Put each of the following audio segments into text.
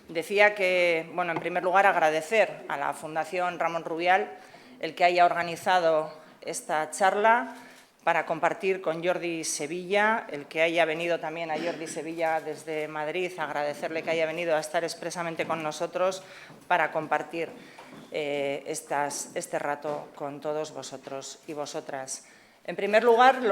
Decía que, bueno, en primer lugar, agradecer a la Fundación Ramón Rubial el que haya organizado esta charla para compartir con Jordi Sevilla, el que haya venido también a Jordi Sevilla desde Madrid, agradecerle que haya venido a estar expresamente con nosotros para compartir este rato con todos vosotros y vosotras. En primer lugar,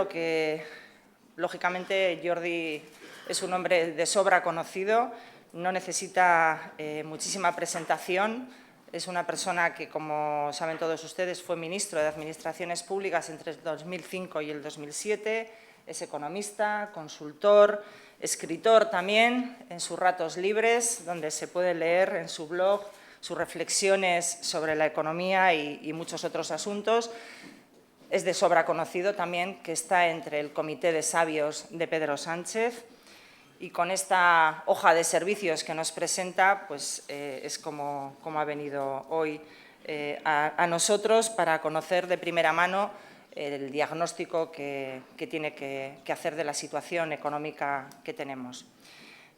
lógicamente, Jordi es un hombre de sobra conocido, no necesita muchísima presentación. Es una persona que, como saben todos ustedes, fue ministro de Administraciones Públicas entre el 2005 y el 2007, es economista, consultor, escritor también en sus ratos libres, donde se puede leer en su blog sus reflexiones sobre la economía y muchos otros asuntos. Es de sobra conocido también que está entre el Comité de Sabios de Pedro Sánchez, y con esta hoja de servicios que nos presenta, pues es como ha venido hoy a nosotros para conocer de primera mano el diagnóstico que tiene que hacer de la situación económica que tenemos.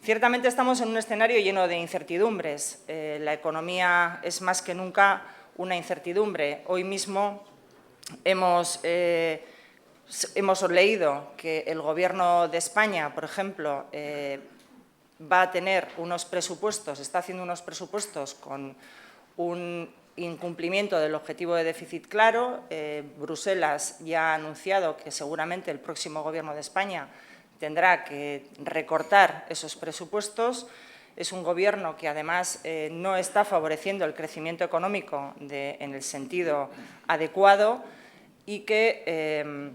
Ciertamente estamos en un escenario lleno de incertidumbres. La economía es más que nunca una incertidumbre. Hoy mismo hemos leído que el Gobierno de España, por ejemplo, va a tener unos presupuestos, está haciendo unos presupuestos con un incumplimiento del objetivo de déficit claro. Bruselas ya ha anunciado que seguramente el próximo Gobierno de España tendrá que recortar esos presupuestos. Es un Gobierno que, además, no está favoreciendo el crecimiento económico en el sentido adecuado y que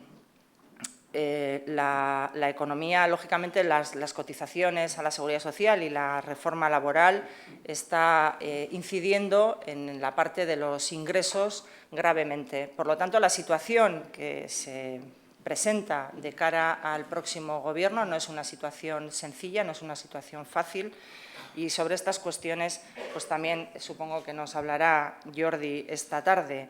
la economía, lógicamente, las cotizaciones a la Seguridad Social y la reforma laboral está incidiendo en la parte de los ingresos gravemente. Por lo tanto, la situación que se presenta de cara al próximo Gobierno no es una situación sencilla, no es una situación fácil, y sobre estas cuestiones pues también supongo que nos hablará Jordi esta tarde.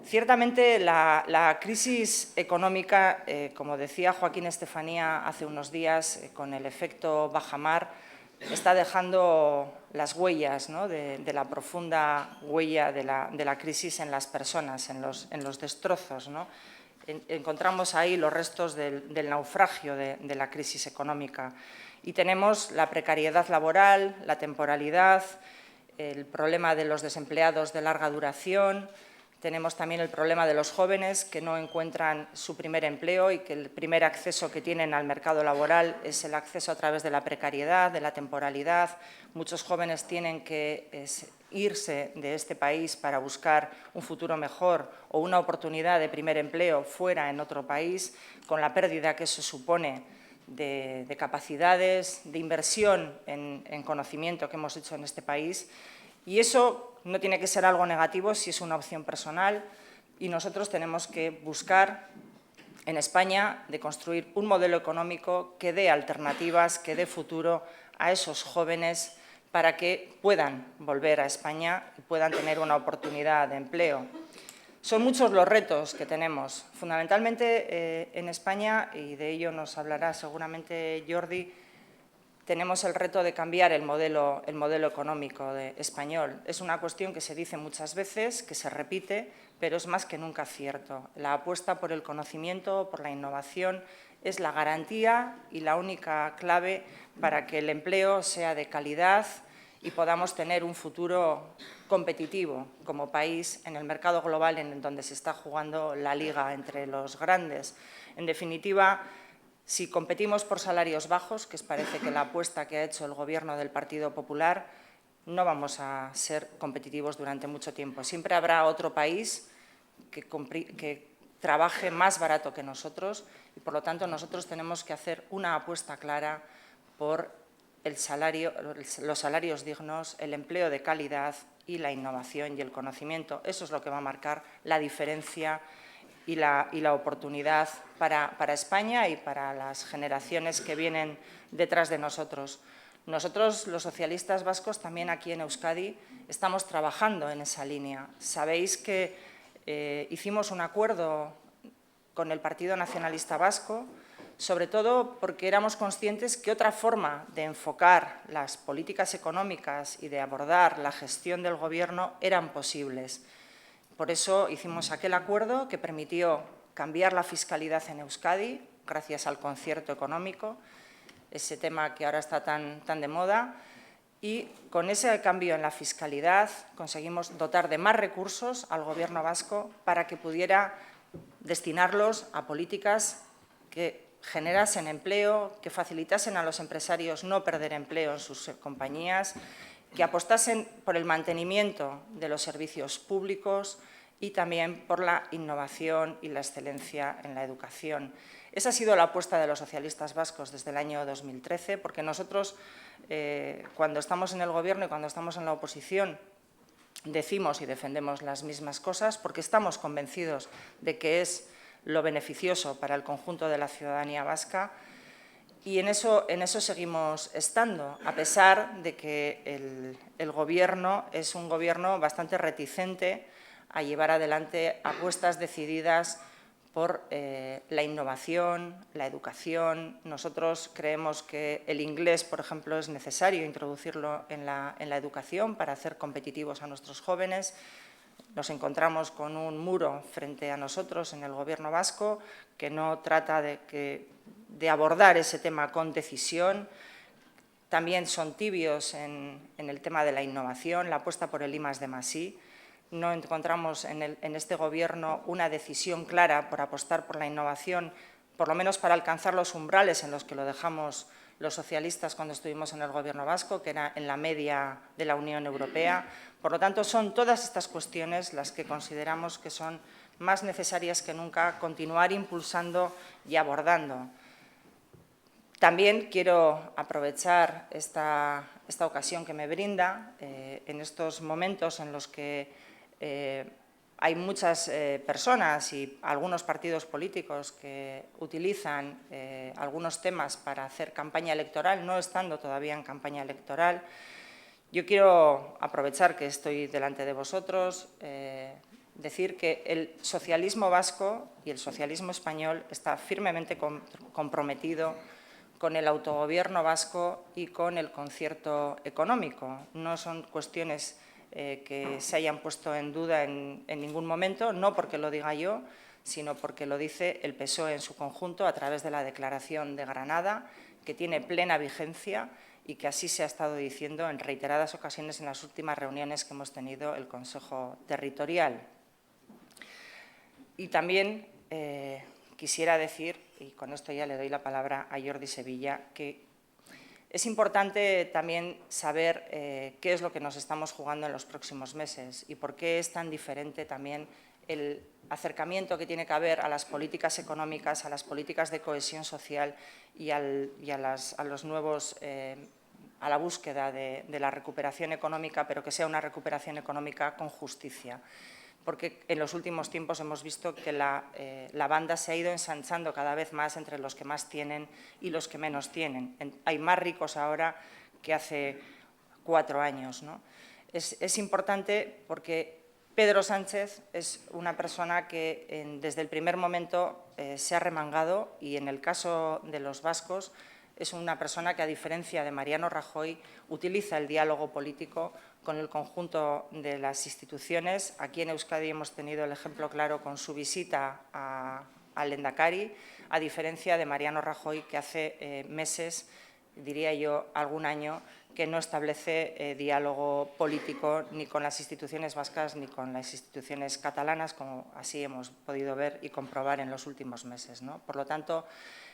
Ciertamente, la crisis económica, como decía Joaquín Estefanía hace unos días, con el efecto bajamar, está dejando las huellas, ¿no?, de la profunda huella de la crisis en las personas, en los destrozos, ¿no? Encontramos ahí los restos del naufragio de la crisis económica. Y tenemos la precariedad laboral, la temporalidad, el problema de los desempleados de larga duración. Tenemos también el problema de los jóvenes que no encuentran su primer empleo y que el primer acceso que tienen al mercado laboral es el acceso a través de la precariedad, de la temporalidad. Muchos jóvenes tienen que irse de este país para buscar un futuro mejor o una oportunidad de primer empleo fuera, en otro país, con la pérdida que eso supone de capacidades, de inversión en conocimiento que hemos hecho en este país. Y eso no tiene que ser algo negativo si es una opción personal, y nosotros tenemos que buscar en España de construir un modelo económico que dé alternativas, que dé futuro a esos jóvenes para que puedan volver a España y puedan tener una oportunidad de empleo. Son muchos los retos que tenemos. Fundamentalmente en España, y de ello nos hablará seguramente Jordi, tenemos el reto de cambiar el modelo económico español. Es una cuestión que se dice muchas veces, que se repite, pero es más que nunca cierto. La apuesta por el conocimiento, por la innovación, es la garantía y la única clave para que el empleo sea de calidad y podamos tener un futuro competitivo como país en el mercado global en donde se está jugando la liga entre los grandes. En definitiva, si competimos por salarios bajos, que parece que la apuesta que ha hecho el Gobierno del Partido Popular, no vamos a ser competitivos durante mucho tiempo. Siempre habrá otro país que trabaje más barato que nosotros y, por lo tanto, nosotros tenemos que hacer una apuesta clara por los salarios dignos, el empleo de calidad y la innovación y el conocimiento. Eso es lo que va a marcar la diferencia y la oportunidad para España y para las generaciones que vienen detrás de nosotros. Nosotros, los socialistas vascos, también aquí en Euskadi, estamos trabajando en esa línea. Sabéis que hicimos un acuerdo con el Partido Nacionalista Vasco sobre todo porque éramos conscientes que otra forma de enfocar las políticas económicas y de abordar la gestión del Gobierno eran posibles. Por eso hicimos aquel acuerdo que permitió cambiar la fiscalidad en Euskadi, gracias al concierto económico, ese tema que ahora está tan de moda, y con ese cambio en la fiscalidad conseguimos dotar de más recursos al Gobierno vasco para que pudiera destinarlos a políticas que generasen empleo, que facilitasen a los empresarios no perder empleo en sus compañías, que apostasen por el mantenimiento de los servicios públicos y también por la innovación y la excelencia en la educación. Esa ha sido la apuesta de los socialistas vascos desde el año 2013, porque nosotros, cuando estamos en el Gobierno y cuando estamos en la oposición, decimos y defendemos las mismas cosas porque estamos convencidos de que es lo beneficioso para el conjunto de la ciudadanía vasca, y en eso seguimos estando, a pesar de que el Gobierno es un Gobierno bastante reticente a llevar adelante apuestas decididas por la innovación, la educación. Nosotros creemos que el inglés, por ejemplo, es necesario introducirlo en la educación para hacer competitivos a nuestros jóvenes. Nos encontramos con un muro frente a nosotros en el Gobierno vasco que no trata de abordar ese tema con decisión. También son tibios en el tema de la innovación, la apuesta por el I+D+I. No encontramos en este Gobierno una decisión clara por apostar por la innovación, por lo menos para alcanzar los umbrales en los que lo dejamos los socialistas cuando estuvimos en el Gobierno vasco, que era en la media de la Unión Europea. Por lo tanto, son todas estas cuestiones las que consideramos que son más necesarias que nunca continuar impulsando y abordando. También quiero aprovechar esta ocasión que me brinda en estos momentos en los que hay muchas personas y algunos partidos políticos que utilizan algunos temas para hacer campaña electoral, no estando todavía en campaña electoral. Yo quiero aprovechar que estoy delante de vosotros, decir que el socialismo vasco y el socialismo español está firmemente comprometido con el autogobierno vasco y con el concierto económico. No son cuestiones que se hayan puesto en duda en ningún momento, no porque lo diga yo, sino porque lo dice el PSOE en su conjunto a través de la Declaración de Granada, que tiene plena vigencia y que así se ha estado diciendo en reiteradas ocasiones en las últimas reuniones que hemos tenido el Consejo Territorial. Y también quisiera decir, y con esto ya le doy la palabra a Jordi Sevilla, que es importante también saber qué es lo que nos estamos jugando en los próximos meses y por qué es tan diferente también el acercamiento que tiene que haber a las políticas económicas, a las políticas de cohesión social y a los nuevos, a la búsqueda de la recuperación económica, pero que sea una recuperación económica con justicia. Porque en los últimos tiempos hemos visto que la banda se ha ido ensanchando cada vez más entre los que más tienen y los que menos tienen. Hay más ricos ahora que hace 4 años, ¿no? Es importante porque Pedro Sánchez es una persona que desde el primer momento se ha remangado y en el caso de los vascos es una persona que, a diferencia de Mariano Rajoy, utiliza el diálogo político con el conjunto de las instituciones. Aquí en Euskadi hemos tenido el ejemplo claro con su visita al Lehendakari, a diferencia de Mariano Rajoy, que hace meses, diría yo algún año, que no establece diálogo político ni con las instituciones vascas ni con las instituciones catalanas, como así hemos podido ver y comprobar en los últimos meses, ¿no? Por lo tanto,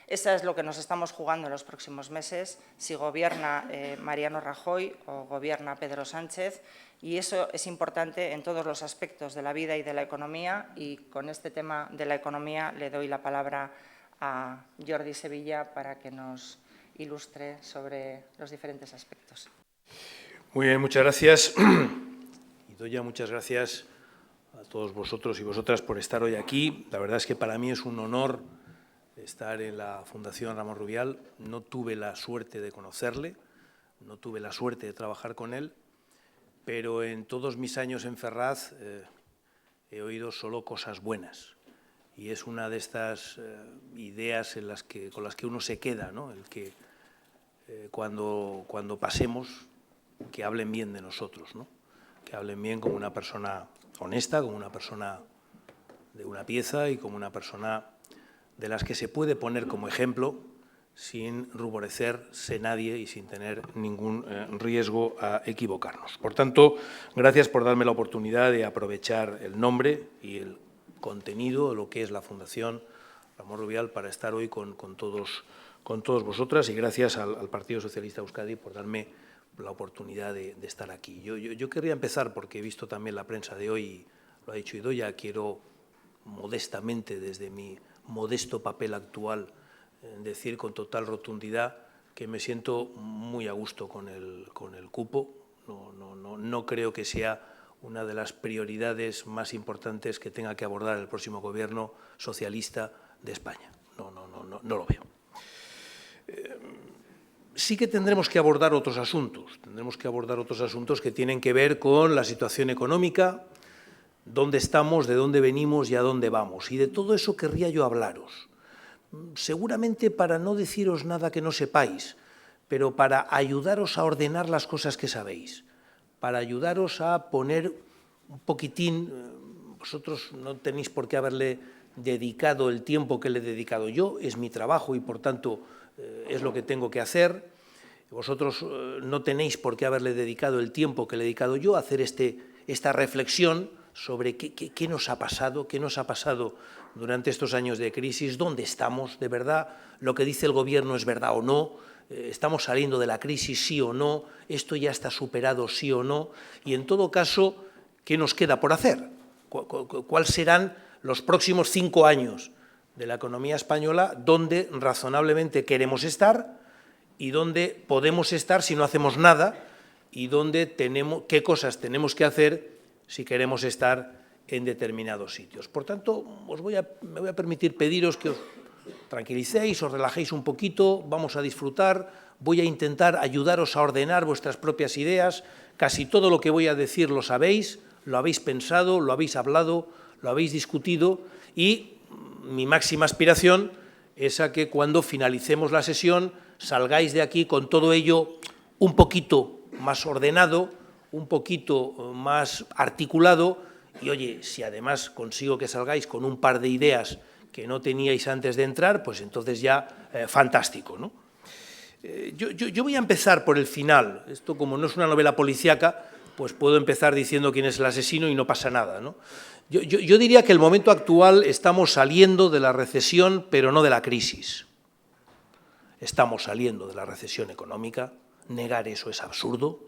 eso es lo que nos estamos jugando en los próximos meses, si gobierna Mariano Rajoy o gobierna Pedro Sánchez, y eso es importante en todos los aspectos de la vida y de la economía, y con este tema de la economía le doy la palabra a Jordi Sevilla para que nos ilustre sobre los diferentes aspectos. Muy bien, muchas gracias. Idoia, muchas gracias a todos vosotros y vosotras por estar hoy aquí. La verdad es que para mí es un honor estar en la Fundación Ramón Rubial. No tuve la suerte de conocerle, no tuve la suerte de trabajar con él, pero en todos mis años en Ferraz he oído solo cosas buenas. y es una de estas ideas con las que uno se queda, ¿no? El que cuando pasemos, que hablen bien de nosotros, ¿no? Que hablen bien como una persona honesta, como una persona de una pieza y como una persona de las que se puede poner como ejemplo sin ruborecerse nadie y sin tener ningún riesgo a equivocarnos. Por tanto, gracias por darme la oportunidad de aprovechar el nombre y el contenido de lo que es la Fundación Ramón Rubial para estar hoy con todos vosotras, y gracias al Partido Socialista de Euskadi por darme la oportunidad de estar aquí. Yo querría empezar, porque he visto también la prensa de hoy, lo ha dicho Idoia, quiero modestamente, desde mi modesto papel actual, decir con total rotundidad que me siento muy a gusto con el cupo. No creo que sea una de las prioridades más importantes que tenga que abordar el próximo Gobierno socialista de España. No lo veo. Sí que tendremos que abordar otros asuntos. Tendremos que abordar otros asuntos que tienen que ver con la situación económica, dónde estamos, de dónde venimos y a dónde vamos. Y de todo eso querría yo hablaros. Seguramente para no deciros nada que no sepáis, pero para ayudaros a ordenar las cosas que sabéis, para ayudaros a poner un poquitín. Vosotros no tenéis por qué haberle dedicado el tiempo que le he dedicado yo, es mi trabajo y, por tanto, es lo que tengo que hacer. Vosotros no tenéis por qué haberle dedicado el tiempo que le he dedicado yo a hacer esta reflexión sobre qué nos ha pasado, durante estos años de crisis, dónde estamos, de verdad, lo que dice el Gobierno es verdad o no, estamos saliendo de la crisis sí o no, esto ya está superado sí o no, y en todo caso, ¿qué nos queda por hacer? ¿Cuáles serán los próximos 5 años de la economía española, dónde razonablemente queremos estar y dónde podemos estar si no hacemos nada, y qué cosas tenemos que hacer si queremos estar en determinados sitios? Por tanto, me voy a permitir pediros que os tranquilicéis, os relajéis un poquito, vamos a disfrutar, voy a intentar ayudaros a ordenar vuestras propias ideas. Casi todo lo que voy a decir lo sabéis, lo habéis pensado, lo habéis hablado, lo habéis discutido, y mi máxima aspiración es a que cuando finalicemos la sesión salgáis de aquí con todo ello un poquito más ordenado, un poquito más articulado, y oye, si además consigo que salgáis con un par de ideas que no teníais antes de entrar, pues entonces ya fantástico, ¿no? Yo voy a empezar por el final. Esto, como no es una novela policíaca, pues puedo empezar diciendo quién es el asesino y no pasa nada, ¿no? Yo diría que en el momento actual estamos saliendo de la recesión, pero no de la crisis. Estamos saliendo de la recesión económica. Negar eso es absurdo.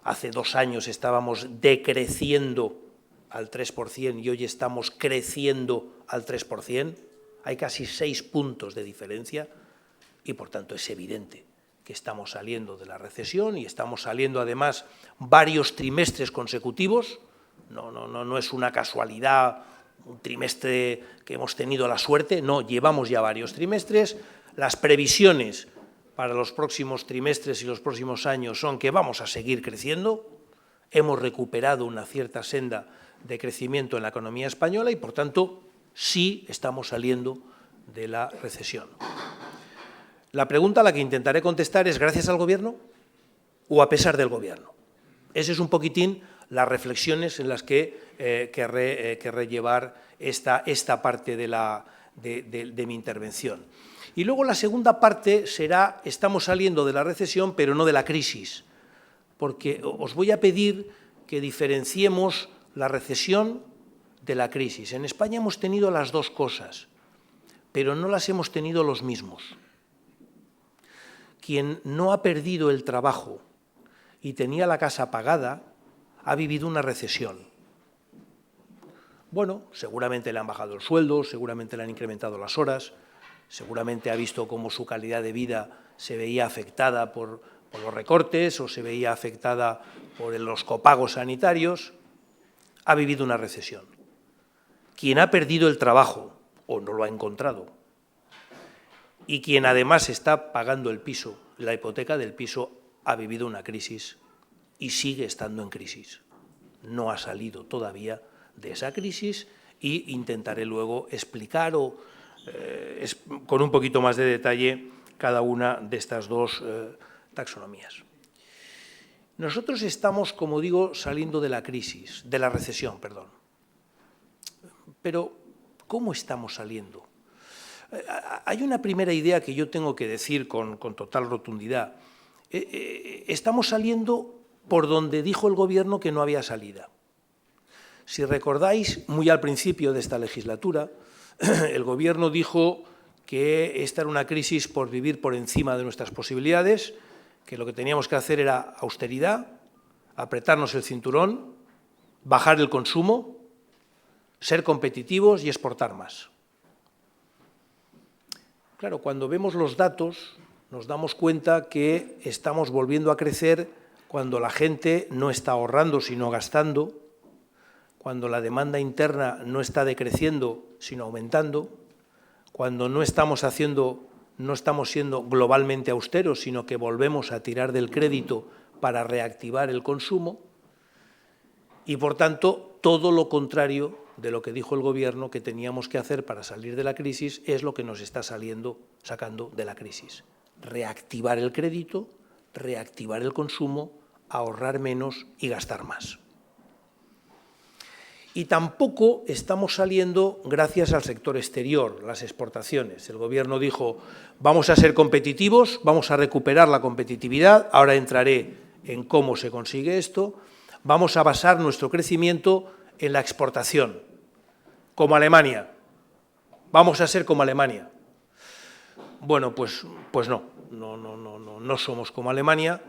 Hace 2 años estábamos decreciendo al 3% y hoy estamos creciendo al 3%. Hay casi 6 puntos de diferencia y, por tanto, es evidente que estamos saliendo de la recesión, y estamos saliendo, además, varios trimestres consecutivos. No es una casualidad un trimestre que hemos tenido la suerte, no, llevamos ya varios trimestres. Las previsiones para los próximos trimestres y los próximos años son que vamos a seguir creciendo. Hemos recuperado una cierta senda de crecimiento en la economía española y, por tanto, sí estamos saliendo de la recesión. La pregunta a la que intentaré contestar es: ¿gracias al Gobierno o a pesar del Gobierno? Ese es un poquitín las reflexiones en las que querré llevar esta parte de mi intervención. Y luego la segunda parte será: estamos saliendo de la recesión, pero no de la crisis, porque os voy a pedir que diferenciemos la recesión de la crisis. En España hemos tenido las dos cosas, pero no las hemos tenido los mismos. Quien no ha perdido el trabajo y tenía la casa pagada ha vivido una recesión. Bueno, seguramente le han bajado el sueldo, seguramente le han incrementado las horas, seguramente ha visto cómo su calidad de vida se veía afectada por los recortes o se veía afectada por los copagos sanitarios. Ha vivido una recesión. Quien ha perdido el trabajo o no lo ha encontrado, y quien además está pagando el piso, la hipoteca del piso, ha vivido una crisis y sigue estando en crisis. No ha salido todavía de esa crisis y intentaré luego explicar con un poquito más de detalle cada una de estas dos taxonomías. Nosotros estamos, como digo, saliendo de la crisis, de la recesión, perdón. Pero, ¿cómo estamos saliendo? Hay una primera idea que yo tengo que decir con total rotundidad. Estamos saliendo por donde dijo el Gobierno que no había salida. Si recordáis, muy al principio de esta legislatura, el Gobierno dijo que esta era una crisis por vivir por encima de nuestras posibilidades, que lo que teníamos que hacer era austeridad, apretarnos el cinturón, bajar el consumo, ser competitivos y exportar más. Claro, cuando vemos los datos nos damos cuenta que estamos volviendo a crecer cuando la gente no está ahorrando sino gastando, cuando la demanda interna no está decreciendo sino aumentando, cuando no estamos siendo globalmente austeros, sino que volvemos a tirar del crédito para reactivar el consumo y, por tanto, todo lo contrario de lo que dijo el Gobierno que teníamos que hacer para salir de la crisis es lo que nos está sacando de la crisis. Reactivar el crédito, reactivar el consumo, ahorrar menos y gastar más. Y tampoco estamos saliendo gracias al sector exterior, las exportaciones. El Gobierno dijo, vamos a ser competitivos, vamos a recuperar la competitividad, ahora entraré en cómo se consigue esto, vamos a basar nuestro crecimiento en la exportación, como Alemania. Vamos a ser como Alemania. Bueno, pues no somos como Alemania.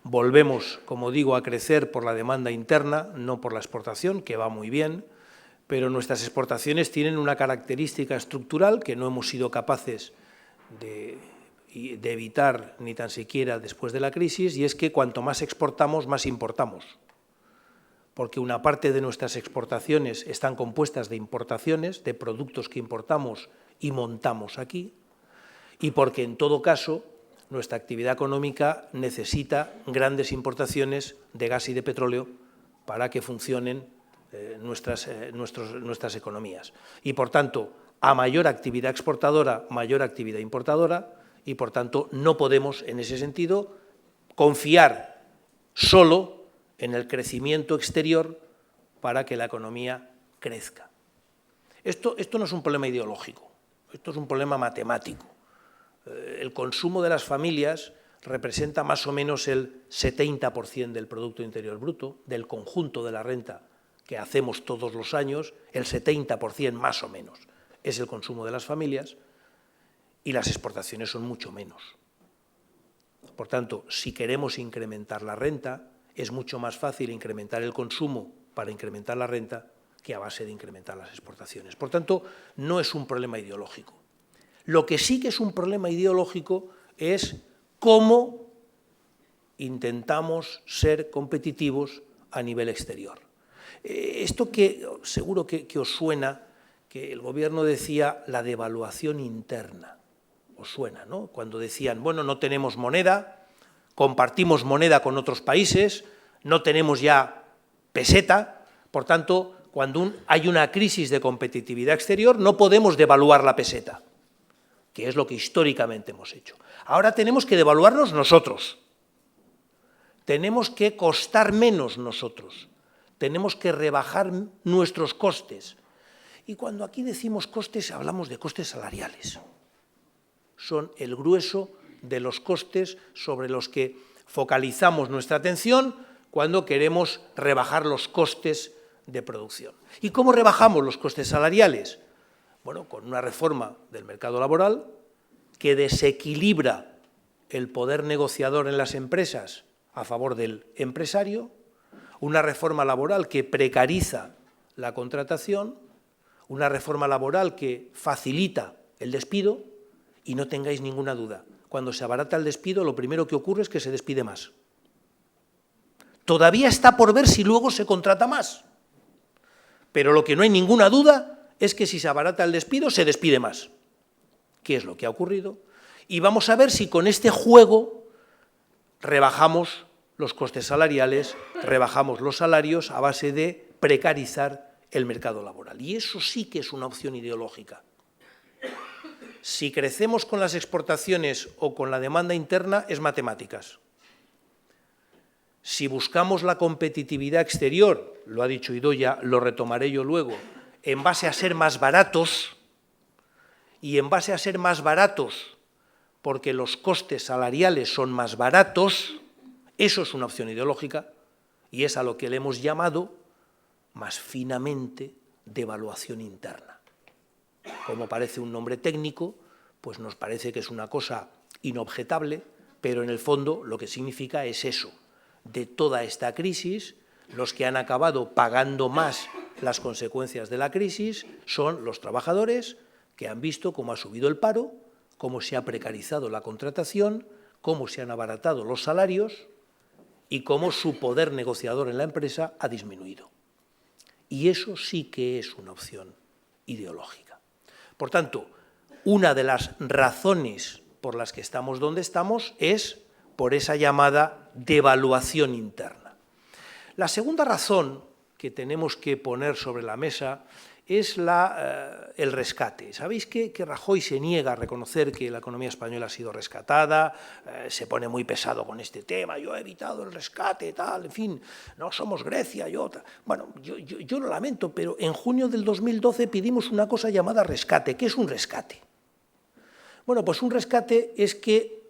Volvemos, como digo, a crecer por la demanda interna, no por la exportación, que va muy bien, pero nuestras exportaciones tienen una característica estructural que no hemos sido capaces de evitar ni tan siquiera después de la crisis, y es que cuanto más exportamos, más importamos. Porque una parte de nuestras exportaciones están compuestas de importaciones, de productos que importamos y montamos aquí, y porque, en todo caso, nuestra actividad económica necesita grandes importaciones de gas y de petróleo para que funcionen nuestras economías. Y, por tanto, a mayor actividad exportadora, mayor actividad importadora, y, por tanto, no podemos, en ese sentido, confiar solo en el crecimiento exterior para que la economía crezca. Esto no es un problema ideológico, esto es un problema matemático. El consumo de las familias representa más o menos el 70% del Producto Interior Bruto, del conjunto de la renta que hacemos todos los años, el 70% más o menos es el consumo de las familias y las exportaciones son mucho menos. Por tanto, si queremos incrementar la renta, es mucho más fácil incrementar el consumo para incrementar la renta que a base de incrementar las exportaciones. Por tanto, no es un problema ideológico. Lo que sí que es un problema ideológico es cómo intentamos ser competitivos a nivel exterior. Esto que seguro que os suena, que el Gobierno decía la devaluación interna. Os suena, ¿no? Cuando decían, bueno, no tenemos moneda, compartimos moneda con otros países, no tenemos ya peseta, por tanto, cuando hay una crisis de competitividad exterior, no podemos devaluar la peseta, que es lo que históricamente hemos hecho. Ahora tenemos que devaluarnos nosotros, tenemos que costar menos nosotros, tenemos que rebajar nuestros costes. Y cuando aquí decimos costes, hablamos de costes salariales. Son el grueso de los costes sobre los que focalizamos nuestra atención cuando queremos rebajar los costes de producción. ¿Y cómo rebajamos los costes salariales? Bueno, con una reforma del mercado laboral que desequilibra el poder negociador en las empresas a favor del empresario, una reforma laboral que precariza la contratación, una reforma laboral que facilita el despido, y no tengáis ninguna duda, cuando se abarata el despido, lo primero que ocurre es que se despide más. Todavía está por ver si luego se contrata más, pero lo que no hay ninguna duda es que si se abarata el despido, se despide más. ¿Qué es lo que ha ocurrido? Y vamos a ver si con este juego rebajamos los costes salariales, rebajamos los salarios a base de precarizar el mercado laboral. Y eso sí que es una opción ideológica. Si crecemos con las exportaciones o con la demanda interna, es matemáticas. Si buscamos la competitividad exterior, lo ha dicho Idoia, lo retomaré yo luego, en base a ser más baratos, y en base a ser más baratos porque los costes salariales son más baratos, eso es una opción ideológica y es a lo que le hemos llamado más finamente devaluación interna. Como parece un nombre técnico, pues nos parece que es una cosa inobjetable, pero en el fondo lo que significa es eso. De toda esta crisis, los que han acabado pagando más las consecuencias de la crisis son los trabajadores, que han visto cómo ha subido el paro, cómo se ha precarizado la contratación, cómo se han abaratado los salarios y cómo su poder negociador en la empresa ha disminuido. Y eso sí que es una opción ideológica. Por tanto, una de las razones por las que estamos donde estamos es por esa llamada devaluación interna. La segunda razón que tenemos que poner sobre la mesa es el rescate. Sabéis que Rajoy se niega a reconocer que la economía española ha sido rescatada, se pone muy pesado con este tema, yo he evitado el rescate, tal, en fin, no somos Grecia, Bueno, yo lo lamento, pero en junio del 2012 pedimos una cosa llamada rescate. ¿Qué es un rescate? Bueno, pues un rescate es que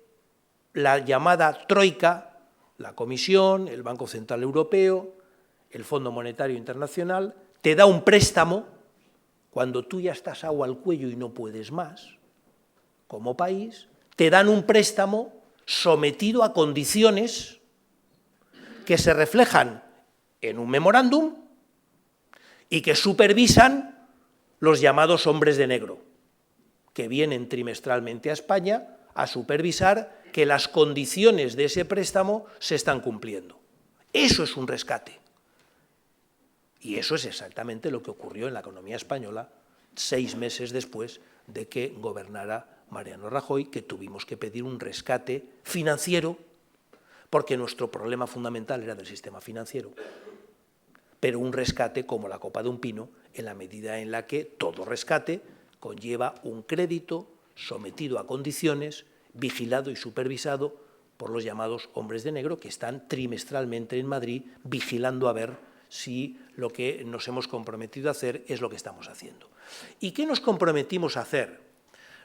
la llamada Troika, la Comisión, el Banco Central Europeo, el Fondo Monetario Internacional, te da un préstamo cuando tú ya estás agua al cuello y no puedes más, como país, te dan un préstamo sometido a condiciones que se reflejan en un memorándum y que supervisan los llamados hombres de negro, que vienen trimestralmente a España a supervisar que las condiciones de ese préstamo se están cumpliendo. Eso es un rescate. Y eso es exactamente lo que ocurrió en la economía española 6 meses después de que gobernara Mariano Rajoy, que tuvimos que pedir un rescate financiero, porque nuestro problema fundamental era del sistema financiero, pero un rescate como la copa de un pino, en la medida en la que todo rescate conlleva un crédito sometido a condiciones, vigilado y supervisado por los llamados hombres de negro, que están trimestralmente en Madrid vigilando a ver si lo que nos hemos comprometido a hacer es lo que estamos haciendo. ¿Y qué nos comprometimos a hacer?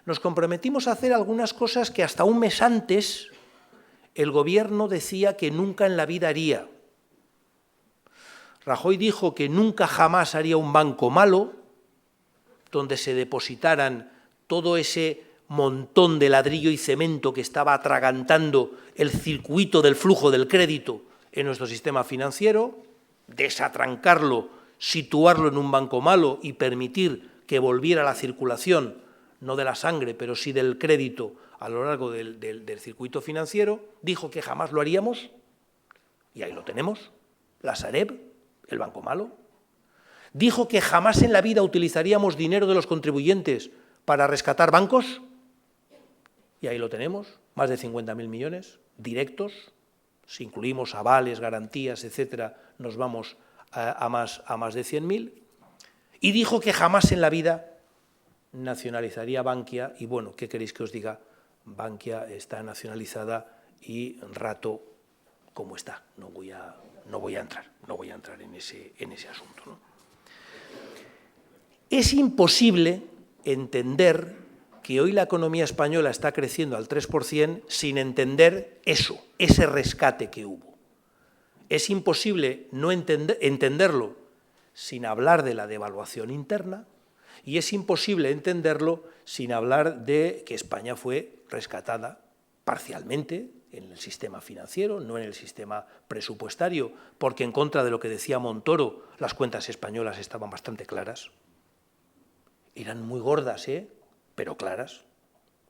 Nos comprometimos a hacer algunas cosas que hasta un mes antes el Gobierno decía que nunca en la vida haría. Rajoy dijo que nunca jamás haría un banco malo, donde se depositaran todo ese montón de ladrillo y cemento que estaba atragantando el circuito del flujo del crédito en nuestro sistema financiero, desatrancarlo, situarlo en un banco malo y permitir que volviera la circulación, no de la sangre, pero sí del crédito a lo largo del circuito financiero. Dijo que jamás lo haríamos, y ahí lo tenemos, la Sareb, el banco malo. Dijo que jamás en la vida utilizaríamos dinero de los contribuyentes para rescatar bancos, y ahí lo tenemos, más de 50.000 millones directos. Si incluimos avales, garantías, etcétera, nos vamos a más de 100.000. Y dijo que jamás en la vida nacionalizaría Bankia. Y bueno, ¿qué queréis que os diga? Bankia está nacionalizada y rato como está. No voy a entrar en ese asunto, ¿no? Es imposible entender que hoy la economía española está creciendo al 3% sin entender eso, ese rescate que hubo. Es imposible no entenderlo sin hablar de la devaluación interna y es imposible entenderlo sin hablar de que España fue rescatada parcialmente en el sistema financiero, no en el sistema presupuestario, porque en contra de lo que decía Montoro, las cuentas españolas estaban bastante claras. Eran muy gordas, pero claras,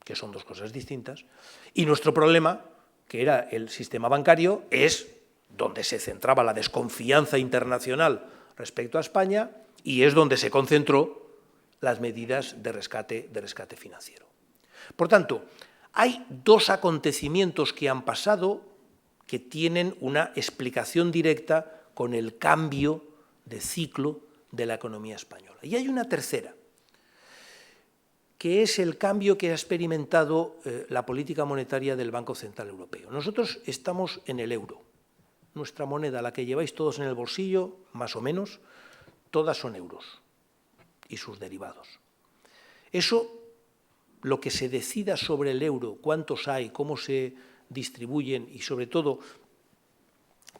que son dos cosas distintas. Y nuestro problema, que era el sistema bancario, es donde se centraba la desconfianza internacional respecto a España y es donde se concentró las medidas de rescate financiero. Por tanto, hay dos acontecimientos que han pasado que tienen una explicación directa con el cambio de ciclo de la economía española. Y hay una tercera, que es el cambio que ha experimentado la política monetaria del Banco Central Europeo. Nosotros estamos en el euro. Nuestra moneda, la que lleváis todos en el bolsillo, más o menos, todas son euros y sus derivados. Eso, lo que se decida sobre el euro, cuántos hay, cómo se distribuyen y, sobre todo,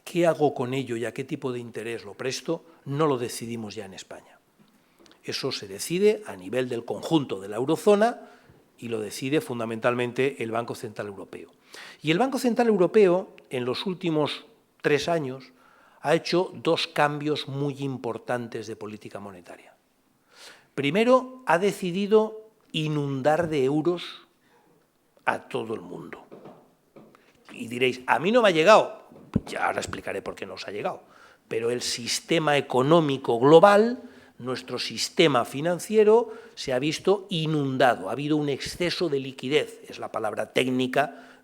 qué hago con ello y a qué tipo de interés lo presto, no lo decidimos ya en España. Eso se decide a nivel del conjunto de la eurozona y lo decide fundamentalmente el Banco Central Europeo. Y el Banco Central Europeo, en los últimos 3 años, ha hecho 2 cambios muy importantes de política monetaria. Primero, ha decidido inundar de euros a todo el mundo. Y diréis, a mí no me ha llegado. Ya ahora explicaré por qué no os ha llegado. Pero el sistema económico global, nuestro sistema financiero, se ha visto inundado. Ha habido un exceso de liquidez. Es la palabra técnica,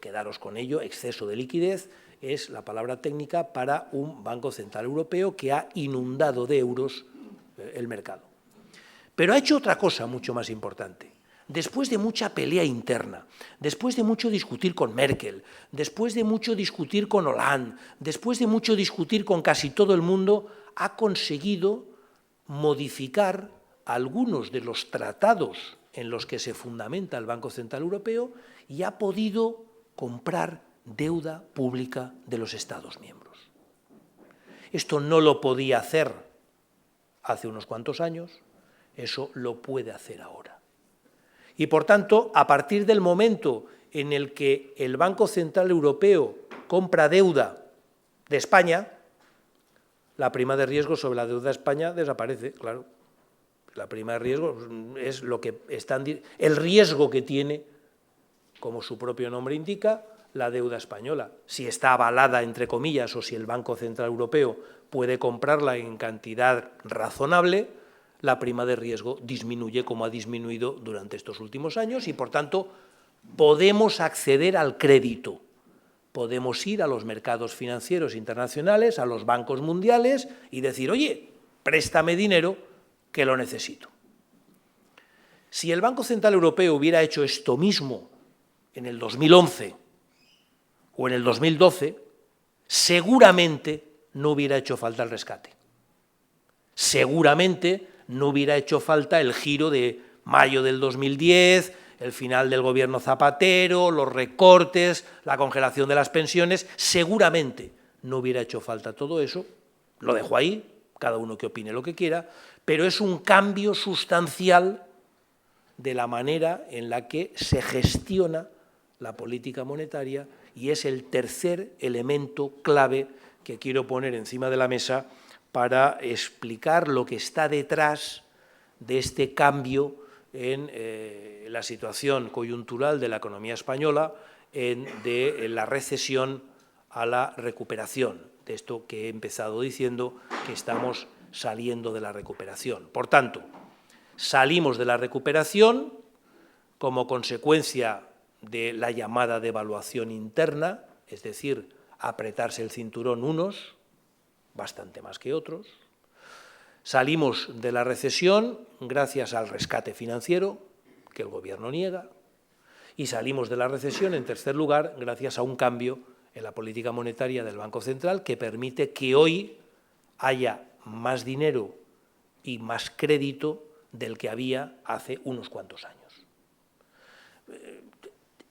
quedaros con ello, exceso de liquidez. Es la palabra técnica para un Banco Central Europeo que ha inundado de euros el mercado. Pero ha hecho otra cosa mucho más importante. Después de mucha pelea interna, después de mucho discutir con Merkel, después de mucho discutir con Hollande, después de mucho discutir con casi todo el mundo, ha conseguido modificar algunos de los tratados en los que se fundamenta el Banco Central Europeo y ha podido comprar deuda pública de los Estados miembros. Esto no lo podía hacer hace unos cuantos años, eso lo puede hacer ahora. Y, por tanto, a partir del momento en el que el Banco Central Europeo compra deuda de España, la prima de riesgo sobre la deuda de España desaparece, claro. La prima de riesgo es lo que el riesgo que tiene, como su propio nombre indica, la deuda española. Si está avalada, entre comillas, o si el Banco Central Europeo puede comprarla en cantidad razonable, la prima de riesgo disminuye como ha disminuido durante estos últimos años y, por tanto, podemos acceder al crédito. Podemos ir a los mercados financieros internacionales, a los bancos mundiales y decir, oye, préstame dinero que lo necesito. Si el Banco Central Europeo hubiera hecho esto mismo en el 2011 o en el 2012, seguramente no hubiera hecho falta el rescate. Seguramente no hubiera hecho falta el giro de mayo del 2010, el final del gobierno Zapatero, los recortes, la congelación de las pensiones. Seguramente no hubiera hecho falta todo eso. Lo dejo ahí, cada uno que opine lo que quiera, pero es un cambio sustancial de la manera en la que se gestiona la política monetaria y es el tercer elemento clave que quiero poner encima de la mesa para explicar lo que está detrás de este cambio en la situación coyuntural de la economía española, de la recesión a la recuperación, de esto que he empezado diciendo, que estamos saliendo de la recuperación. Por tanto, salimos de la recuperación como consecuencia de la llamada devaluación interna, es decir, apretarse el cinturón unos, bastante más que otros. Salimos de la recesión gracias al rescate financiero, que el Gobierno niega, y salimos de la recesión, en tercer lugar, gracias a un cambio en la política monetaria del Banco Central que permite que hoy haya más dinero y más crédito del que había hace unos cuantos años.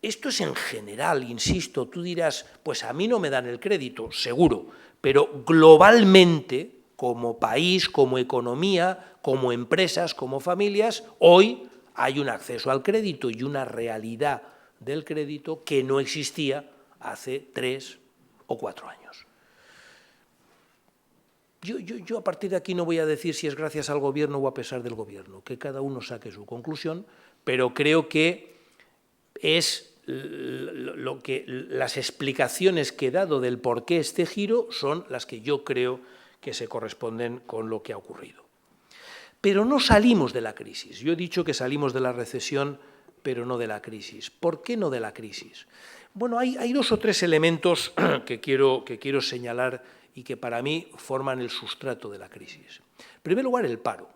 Esto es en general, insisto, tú dirás, pues a mí no me dan el crédito, seguro, pero globalmente, como país, como economía, como empresas, como familias, hoy hay un acceso al crédito y una realidad del crédito que no existía hace 3 o 4 años. Yo a partir de aquí no voy a decir si es gracias al Gobierno o a pesar del Gobierno, que cada uno saque su conclusión, pero creo que es las explicaciones que he dado del por qué este giro son las que yo creo que se corresponden con lo que ha ocurrido. Pero no salimos de la crisis. Yo he dicho que salimos de la recesión pero no de la crisis. ¿Por qué no de la crisis? Bueno, hay dos o tres elementos que quiero señalar y que para mí forman el sustrato de la crisis. En primer lugar, el paro.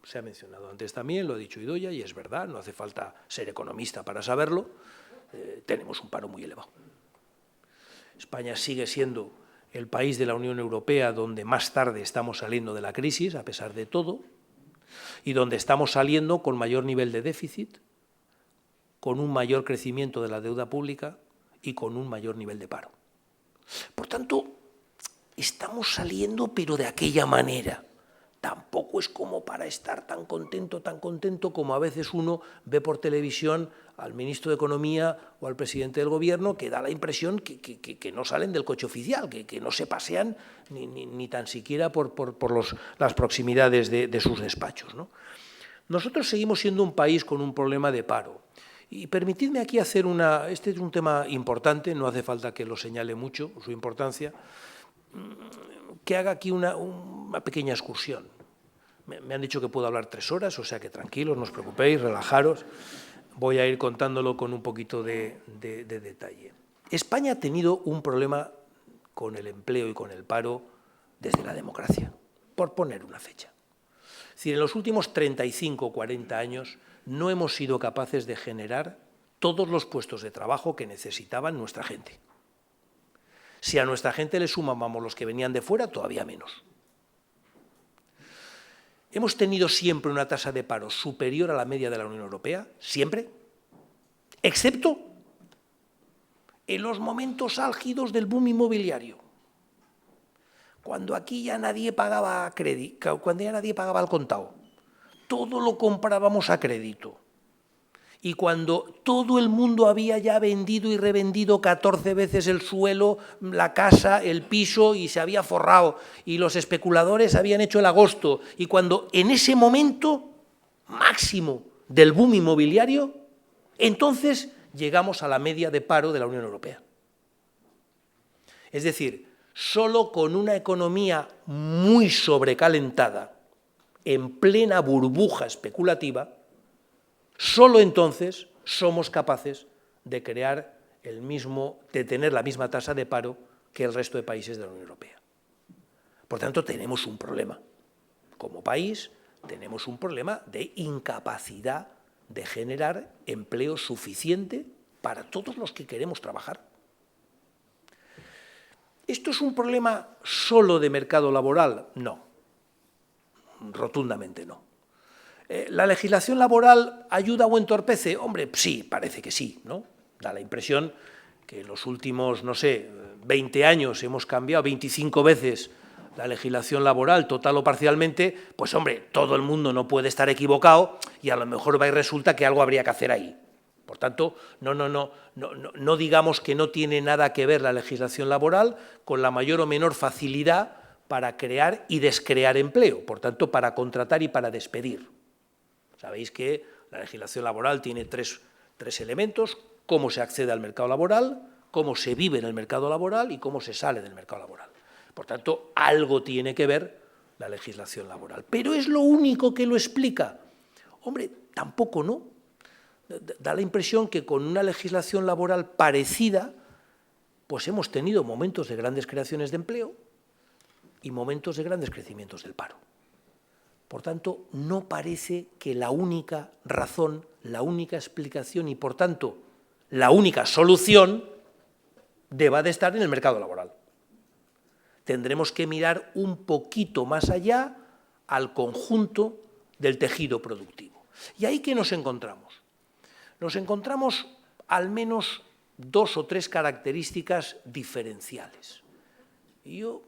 Se ha mencionado antes también, lo ha dicho Idoia, y es verdad, no hace falta ser economista para saberlo, tenemos un paro muy elevado. España sigue siendo el país de la Unión Europea donde más tarde estamos saliendo de la crisis, a pesar de todo, y donde estamos saliendo con mayor nivel de déficit, con un mayor crecimiento de la deuda pública y con un mayor nivel de paro. Por tanto, estamos saliendo, pero de aquella manera. Tampoco es como para estar tan contento como a veces uno ve por televisión al ministro de Economía o al presidente del Gobierno, que da la impresión que no salen del coche oficial, que no se pasean ni tan siquiera por las proximidades de sus despachos, ¿no? Nosotros seguimos siendo un país con un problema de paro. Y permitidme aquí hacer este es un tema importante, no hace falta que lo señale mucho, su importancia, que haga aquí una pequeña excursión. Me han dicho que puedo hablar 3 horas, o sea que tranquilos, no os preocupéis, relajaros. Voy a ir contándolo con un poquito de detalle. España ha tenido un problema con el empleo y con el paro desde la democracia, por poner una fecha. Es decir, en los últimos 35 o 40 años no hemos sido capaces de generar todos los puestos de trabajo que necesitaban nuestra gente. Si a nuestra gente le sumábamos los que venían de fuera, todavía menos. Hemos tenido siempre una tasa de paro superior a la media de la Unión Europea, siempre, excepto en los momentos álgidos del boom inmobiliario, cuando aquí ya nadie pagaba crédito, cuando ya nadie pagaba al contado, todo lo comprábamos a crédito. Y cuando todo el mundo había ya vendido y revendido 14 veces el suelo, la casa, el piso, y se había forrado, y los especuladores habían hecho el agosto, y cuando en ese momento máximo del boom inmobiliario, entonces llegamos a la media de paro de la Unión Europea. Es decir, solo con una economía muy sobrecalentada, en plena burbuja especulativa, solo entonces somos capaces de tener la misma tasa de paro que el resto de países de la Unión Europea. Por tanto, tenemos un problema. Como país, tenemos un problema de incapacidad de generar empleo suficiente para todos los que queremos trabajar. ¿Esto es un problema solo de mercado laboral? No, rotundamente no. ¿La legislación laboral ayuda o entorpece? Hombre, sí, parece que sí, ¿no? Da la impresión que en los últimos, no sé, 20 años hemos cambiado 25 veces la legislación laboral, total o parcialmente, pues hombre, todo el mundo no puede estar equivocado y a lo mejor va y resulta que algo habría que hacer ahí. Por tanto, no digamos que no tiene nada que ver la legislación laboral con la mayor o menor facilidad para crear y descrear empleo, por tanto, para contratar y para despedir. Sabéis que la legislación laboral tiene tres elementos: cómo se accede al mercado laboral, cómo se vive en el mercado laboral y cómo se sale del mercado laboral. Por tanto, algo tiene que ver la legislación laboral. ¿Pero es lo único que lo explica? Hombre, tampoco, ¿no? Da la impresión que con una legislación laboral parecida, pues hemos tenido momentos de grandes creaciones de empleo y momentos de grandes crecimientos del paro. Por tanto, no parece que la única razón, la única explicación y, por tanto, la única solución deba de estar en el mercado laboral. Tendremos que mirar un poquito más allá al conjunto del tejido productivo. ¿Y ahí qué nos encontramos? Nos encontramos al menos 2 o 3 características diferenciales. Y yo,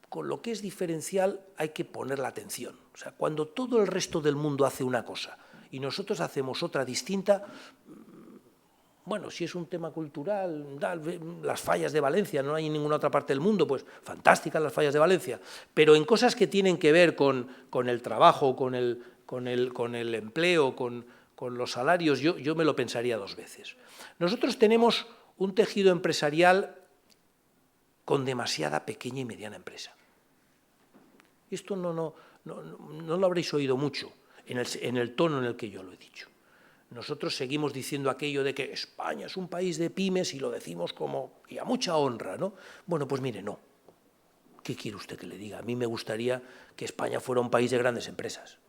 con lo que es diferencial, hay que poner la atención. O sea, cuando todo el resto del mundo hace una cosa y nosotros hacemos otra distinta, bueno, si es un tema cultural, las fallas de Valencia, no hay en ninguna otra parte del mundo, pues fantásticas las fallas de Valencia, pero en cosas que tienen que ver con el trabajo, con el empleo, con los salarios, yo me lo pensaría 2 veces. Nosotros tenemos un tejido empresarial con demasiada pequeña y mediana empresa. Esto no lo habréis oído mucho en el tono en el que yo lo he dicho. nosotros seguimos diciendo aquello de que España es un país de pymes y lo decimos como, y a mucha honra, ¿no? Bueno, pues mire, no. ¿Qué quiere usted que le diga? A mí me gustaría que España fuera un país de grandes empresas.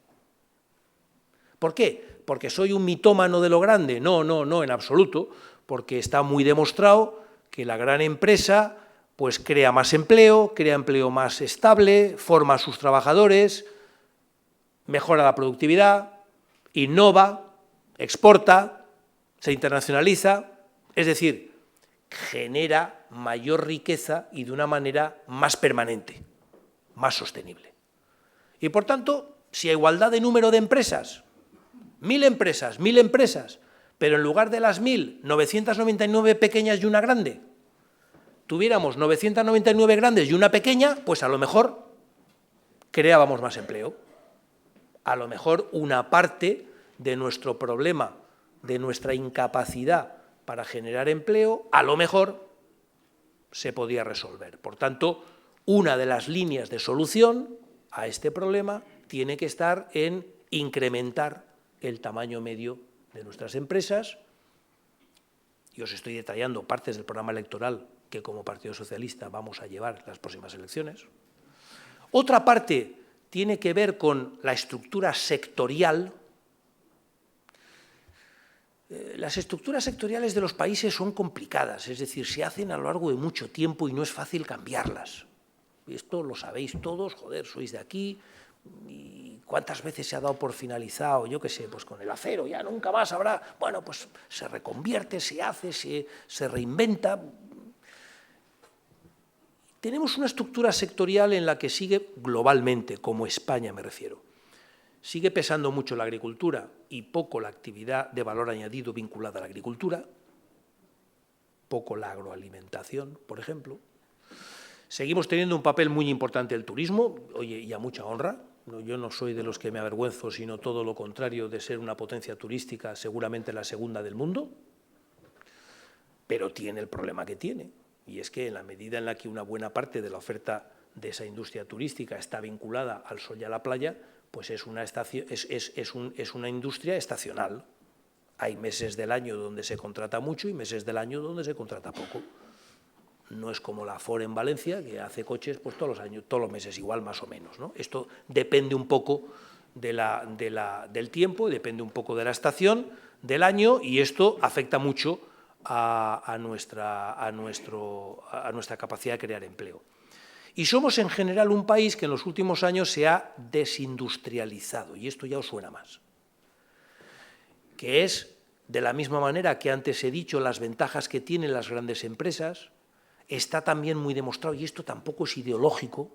¿Por qué? ¿Porque soy un mitómano de lo grande? No, no, no, en absoluto, porque está muy demostrado que la gran empresa pues crea más empleo más estable, forma a sus trabajadores, mejora la productividad, innova, exporta, se internacionaliza, es decir, genera mayor riqueza y de una manera más permanente, más sostenible. Y por tanto, si a igualdad de número de empresas, 1.000 empresas, pero en lugar de las 1.000, 999 pequeñas y una grande, tuviéramos 999 grandes y una pequeña, pues a lo mejor creábamos más empleo. A lo mejor una parte de nuestro problema, de nuestra incapacidad para generar empleo, a lo mejor se podía resolver. Por tanto, una de las líneas de solución a este problema tiene que estar en incrementar el tamaño medio de nuestras empresas. Y os estoy detallando partes del programa electoral que como Partido Socialista vamos a llevar en las próximas elecciones. Otra parte tiene que ver con la estructura sectorial. Las estructuras sectoriales de los países son complicadas, es decir, se hacen a lo largo de mucho tiempo y no es fácil cambiarlas. Y esto lo sabéis todos, joder, sois de aquí, y cuántas veces se ha dado por finalizado, yo qué sé, pues con el acero, ya nunca más habrá, bueno, pues se reconvierte, se hace, se reinventa. Tenemos una estructura sectorial en la que sigue globalmente, como España me refiero, sigue pesando mucho la agricultura y poco la actividad de valor añadido vinculada a la agricultura, poco la agroalimentación, por ejemplo. Seguimos teniendo un papel muy importante el turismo, oye, y a mucha honra. Yo no soy de los que me avergüenzo, sino todo lo contrario de ser una potencia turística, seguramente la segunda del mundo, pero tiene el problema que tiene, y es que en la medida en la que una buena parte de la oferta de esa industria turística está vinculada al sol y a la playa, pues es una industria estacional. Hay meses del año donde se contrata mucho y meses del año donde se contrata poco. No es como la Ford en Valencia, que hace coches pues todos los meses igual, más o menos, ¿no? Esto depende un poco del tiempo, depende un poco de la estación, del año, y esto afecta mucho a nuestra capacidad de crear empleo. Y somos en general un país que en los últimos años se ha desindustrializado, y esto ya os suena más, que es, de la misma manera que antes he dicho, las ventajas que tienen las grandes empresas, está también muy demostrado, y esto tampoco es ideológico,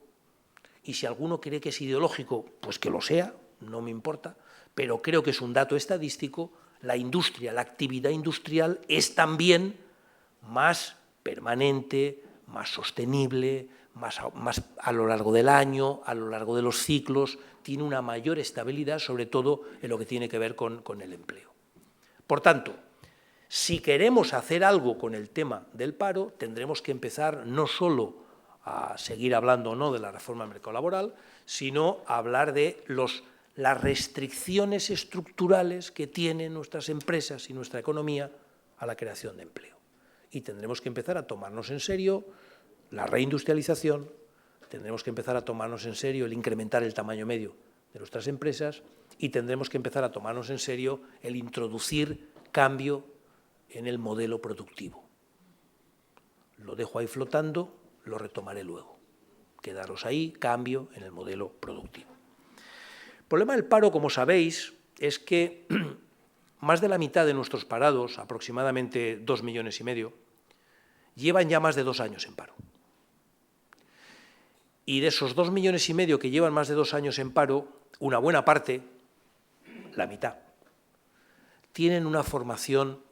y si alguno cree que es ideológico, pues que lo sea, no me importa, pero creo que es un dato estadístico, la industria, la actividad industrial es también más permanente, más sostenible, más a lo largo del año, a lo largo de los ciclos, tiene una mayor estabilidad, sobre todo en lo que tiene que ver con el empleo. Por tanto, si queremos hacer algo con el tema del paro, tendremos que empezar no solo a seguir hablando o no de la reforma del mercado laboral, sino a hablar de las restricciones estructurales que tienen nuestras empresas y nuestra economía a la creación de empleo. Y tendremos que empezar a tomarnos en serio la reindustrialización, tendremos que empezar a tomarnos en serio el incrementar el tamaño medio de nuestras empresas y tendremos que empezar a tomarnos en serio el introducir cambio en el modelo productivo. Lo dejo ahí flotando, lo retomaré luego. Quedaros ahí, cambio en el modelo productivo. El problema del paro, como sabéis, es que más de la mitad de nuestros parados, aproximadamente 2,5 millones, llevan ya más de 2 años en paro. Y de esos 2,5 millones que llevan más de 2 años en paro, una buena parte, la mitad, tienen una formación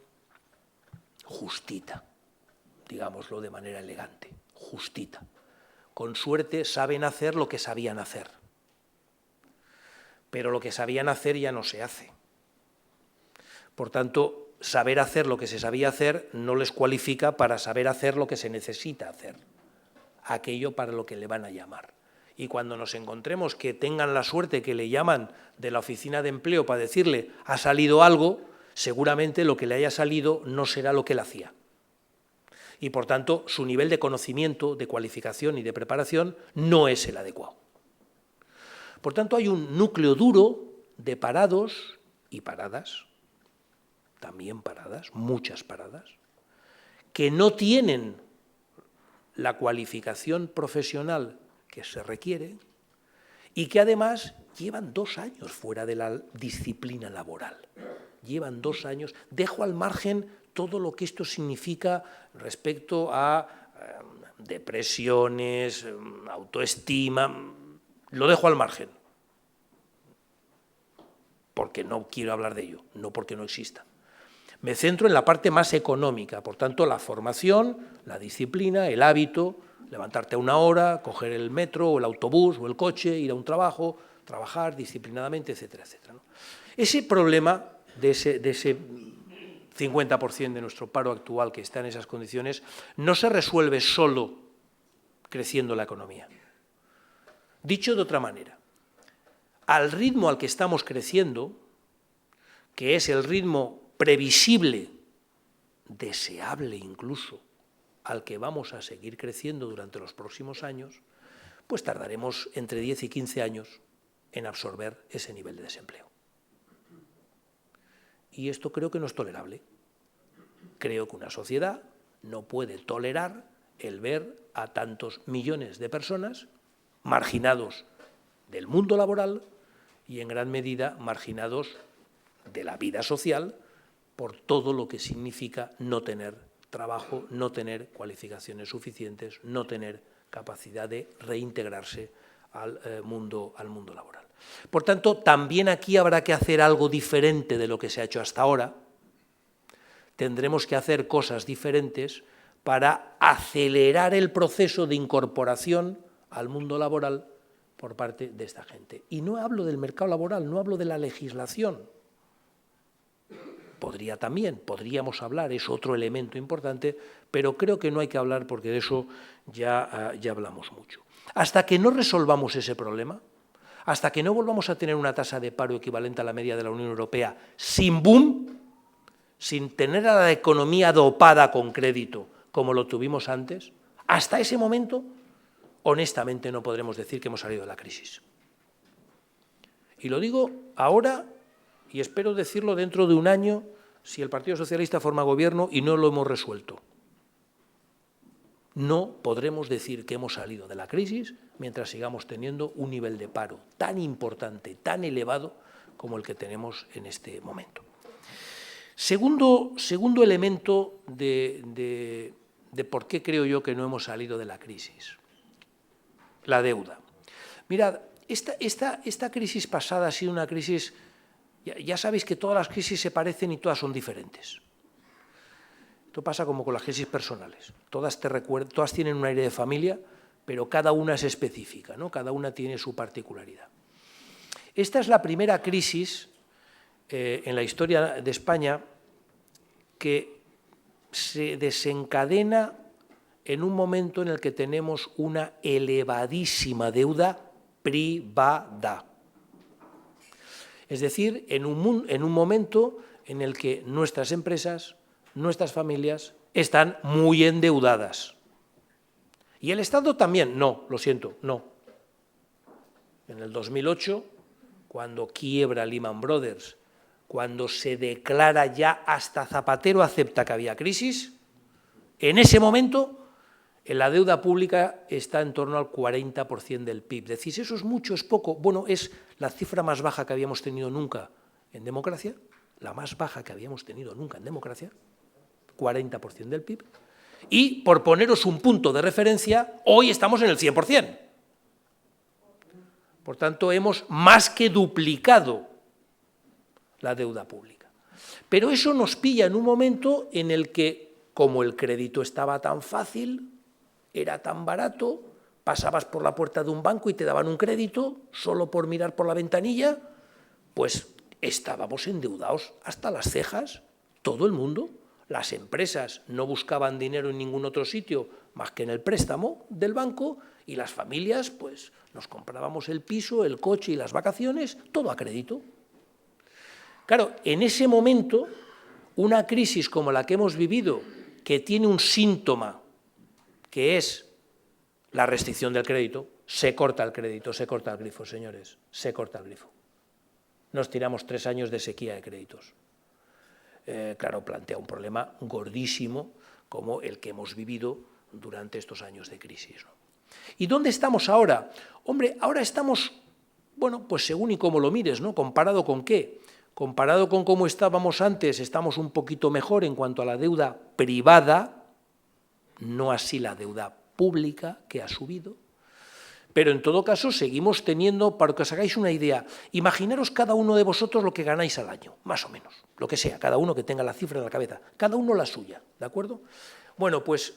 justita, digámoslo de manera elegante, justita. Con suerte saben hacer lo que sabían hacer, pero lo que sabían hacer ya no se hace. Por tanto, saber hacer lo que se sabía hacer no les cualifica para saber hacer lo que se necesita hacer, aquello para lo que le van a llamar. Y cuando nos encontremos que tengan la suerte que le llaman de la oficina de empleo para decirle ha salido algo, seguramente lo que le haya salido no será lo que él hacía. Y, por tanto, su nivel de conocimiento, de cualificación y de preparación no es el adecuado. Por tanto, hay un núcleo duro de parados y paradas, también paradas, muchas paradas, que no tienen la cualificación profesional que se requiere y que además llevan 2 años fuera de la disciplina laboral. Llevan 2 años. Dejo al margen todo lo que esto significa respecto a depresiones, autoestima, lo dejo al margen, porque no quiero hablar de ello, no porque no exista. Me centro en la parte más económica, por tanto, la formación, la disciplina, el hábito, levantarte a una hora, coger el metro o el autobús o el coche, ir a un trabajo, trabajar disciplinadamente, etcétera, etcétera, ¿no? Ese problema de ese 50% de nuestro paro actual que está en esas condiciones no se resuelve solo creciendo la economía. Dicho de otra manera, al ritmo al que estamos creciendo, que es el ritmo previsible, deseable incluso, al que vamos a seguir creciendo durante los próximos años, pues tardaremos entre 10 y 15 años en absorber ese nivel de desempleo. Y esto creo que no es tolerable. Creo que una sociedad no puede tolerar el ver a tantos millones de personas marginados del mundo laboral y en gran medida marginados de la vida social por todo lo que significa no tener trabajo, no tener cualificaciones suficientes, no tener capacidad de reintegrarse al mundo laboral. Por tanto, también aquí habrá que hacer algo diferente de lo que se ha hecho hasta ahora. Tendremos que hacer cosas diferentes para acelerar el proceso de incorporación al mundo laboral por parte de esta gente. Y no hablo del mercado laboral, no hablo de la legislación. Podríamos hablar, es otro elemento importante, pero creo que no hay que hablar porque de eso ya hablamos mucho. Hasta que no resolvamos ese problema, hasta que no volvamos a tener una tasa de paro equivalente a la media de la Unión Europea sin boom, sin tener a la economía dopada con crédito como lo tuvimos antes, hasta ese momento, honestamente, no podremos decir que hemos salido de la crisis. Y lo digo ahora y espero decirlo dentro de un año si el Partido Socialista forma gobierno y no lo hemos resuelto. No podremos decir que hemos salido de la crisis mientras sigamos teniendo un nivel de paro tan importante, tan elevado como el que tenemos en este momento. Segundo elemento de por qué creo yo que no hemos salido de la crisis. La deuda. Mirad, esta crisis pasada ha sido una crisis, ya sabéis que todas las crisis se parecen y todas son diferentes. Esto pasa como con las crisis personales. Todas tienen un aire de familia, pero cada una es específica, ¿no? Cada una tiene su particularidad. Esta es la primera crisis en la historia de España que se desencadena en un momento en el que tenemos una elevadísima deuda privada. Es decir, en un momento en el que nuestras empresas, nuestras familias están muy endeudadas. ¿Y el Estado también? No, lo siento, no. En el 2008, cuando quiebra Lehman Brothers, cuando se declara ya hasta Zapatero acepta que había crisis, en ese momento la deuda pública está en torno al 40% del PIB. Decís, ¿eso es mucho, es poco? Bueno, es la cifra más baja que habíamos tenido nunca en democracia, la más baja que habíamos tenido nunca en democracia, 40% del PIB. Y, por poneros un punto de referencia, hoy estamos en el 100%. Por tanto, hemos más que duplicado la deuda pública. Pero eso nos pilla en un momento en el que, como el crédito estaba tan fácil, era tan barato, pasabas por la puerta de un banco y te daban un crédito solo por mirar por la ventanilla, pues estábamos endeudados hasta las cejas, todo el mundo. Las empresas no buscaban dinero en ningún otro sitio más que en el préstamo del banco y las familias, pues nos comprábamos el piso, el coche y las vacaciones, todo a crédito. Claro, en ese momento una crisis como la que hemos vivido, que tiene un síntoma, que es la restricción del crédito, se corta el crédito, se corta el grifo, señores, se corta el grifo. Nos tiramos 3 años de sequía de créditos. Claro, plantea un problema gordísimo como el que hemos vivido durante estos años de crisis, ¿no? ¿Y dónde estamos ahora? Hombre, ahora estamos, bueno, pues según y cómo lo mires, ¿no? ¿Comparado con qué? Comparado con cómo estábamos antes, estamos un poquito mejor en cuanto a la deuda privada, no así la deuda pública, que ha subido. Pero en todo caso seguimos teniendo, para que os hagáis una idea, imaginaros cada uno de vosotros lo que ganáis al año, más o menos, lo que sea, cada uno que tenga la cifra en la cabeza, cada uno la suya, ¿de acuerdo? Bueno, pues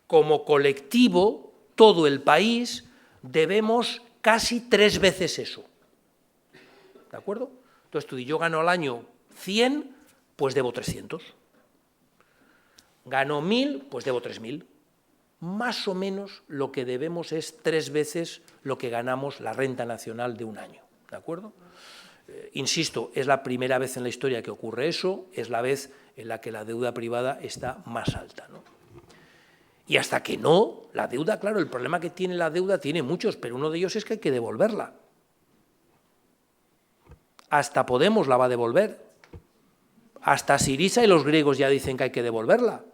como colectivo, todo el país, debemos casi 3 veces eso, ¿de acuerdo? Entonces tú dices, yo gano al año 100, pues debo 300. Gano 1.000, pues debo 3.000. Más o menos lo que debemos es 3 veces lo que ganamos la renta nacional de un año, ¿de acuerdo? Insisto, es la primera vez en la historia que ocurre eso, es la vez en la que la deuda privada está más alta, ¿no? Y hasta que no, la deuda, claro, el problema que tiene la deuda tiene muchos, pero uno de ellos es que hay que devolverla. Hasta Podemos la va a devolver. Hasta Syriza y los griegos ya dicen que hay que devolverla.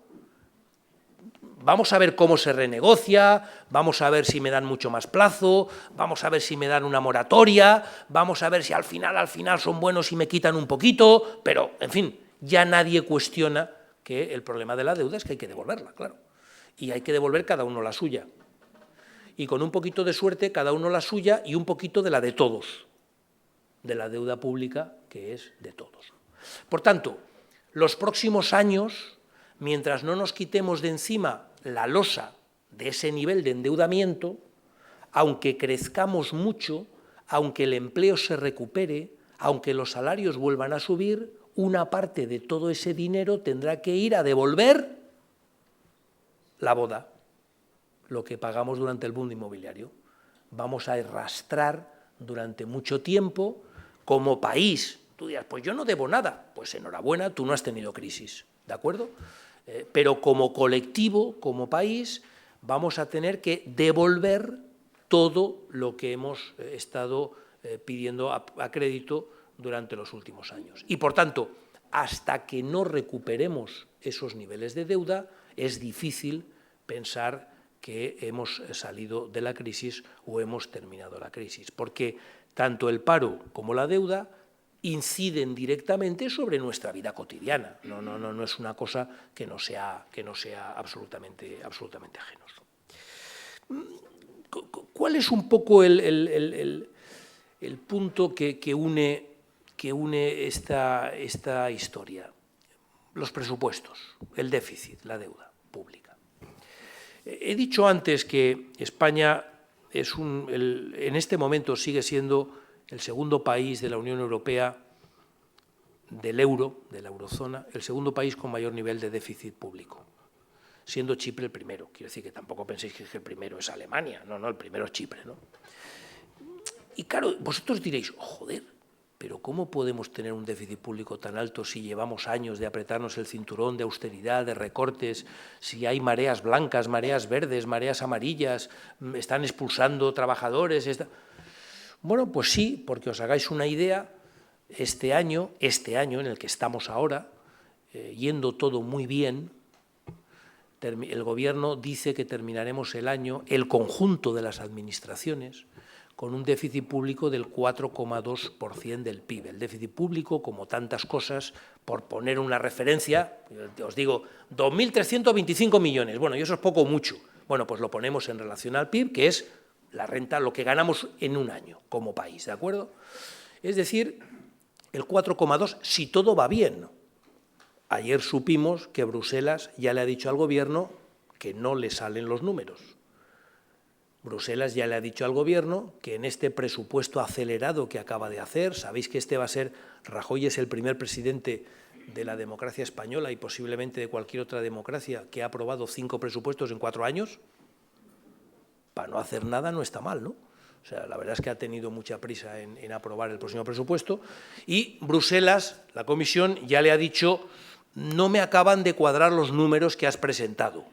Vamos a ver cómo se renegocia, vamos a ver si me dan mucho más plazo, vamos a ver si me dan una moratoria, vamos a ver si al final son buenos y me quitan un poquito, pero, en fin, ya nadie cuestiona que el problema de la deuda es que hay que devolverla, claro. Y hay que devolver cada uno la suya. Y con un poquito de suerte, cada uno la suya y un poquito de la de todos, de la deuda pública que es de todos. Por tanto, los próximos años, mientras no nos quitemos de encima la losa de ese nivel de endeudamiento, aunque crezcamos mucho, aunque el empleo se recupere, aunque los salarios vuelvan a subir, una parte de todo ese dinero tendrá que ir a devolver la boda, lo que pagamos durante el boom inmobiliario. Vamos a arrastrar durante mucho tiempo como país. Tú dirás, pues yo no debo nada. Pues enhorabuena, tú no has tenido crisis, ¿de acuerdo? Pero como colectivo, como país, vamos a tener que devolver todo lo que hemos estado pidiendo a crédito durante los últimos años. Y, por tanto, hasta que no recuperemos esos niveles de deuda, es difícil pensar que hemos salido de la crisis o hemos terminado la crisis, porque tanto el paro como la deuda inciden directamente sobre nuestra vida cotidiana. No es una cosa que no sea absolutamente ajenos. ¿Cuál es un poco el punto que une esta historia? Los presupuestos, el déficit, la deuda pública. He dicho antes que España en este momento sigue siendo el segundo país de la Unión Europea, del euro, de la eurozona, el segundo país con mayor nivel de déficit público, siendo Chipre el primero. Quiero decir que tampoco penséis que el primero es Alemania, no, el primero es Chipre, ¿no? Y claro, vosotros diréis, joder, pero ¿cómo podemos tener un déficit público tan alto si llevamos años de apretarnos el cinturón, de austeridad, de recortes, si hay mareas blancas, mareas verdes, mareas amarillas, están expulsando trabajadores? Bueno, pues sí, porque os hagáis una idea, este año en el que estamos ahora, yendo todo muy bien, el Gobierno dice que terminaremos el año, el conjunto de las administraciones, con un déficit público del 4,2% del PIB. El déficit público, como tantas cosas, por poner una referencia, os digo, 2.325 millones. Bueno, y eso es poco o mucho. Bueno, pues lo ponemos en relación al PIB, que es la renta, lo que ganamos en un año como país, ¿de acuerdo? Es decir, el 4,2 si todo va bien. Ayer supimos que Bruselas ya le ha dicho al Gobierno que no le salen los números. Bruselas ya le ha dicho al Gobierno que en este presupuesto acelerado que acaba de hacer, sabéis que este va a ser, Rajoy es el primer presidente de la democracia española y posiblemente de cualquier otra democracia que ha aprobado 5 presupuestos en 4 años, para no hacer nada no está mal, ¿no? O sea, la verdad es que ha tenido mucha prisa en aprobar el próximo presupuesto y Bruselas, la Comisión, ya le ha dicho: no me acaban de cuadrar los números que has presentado.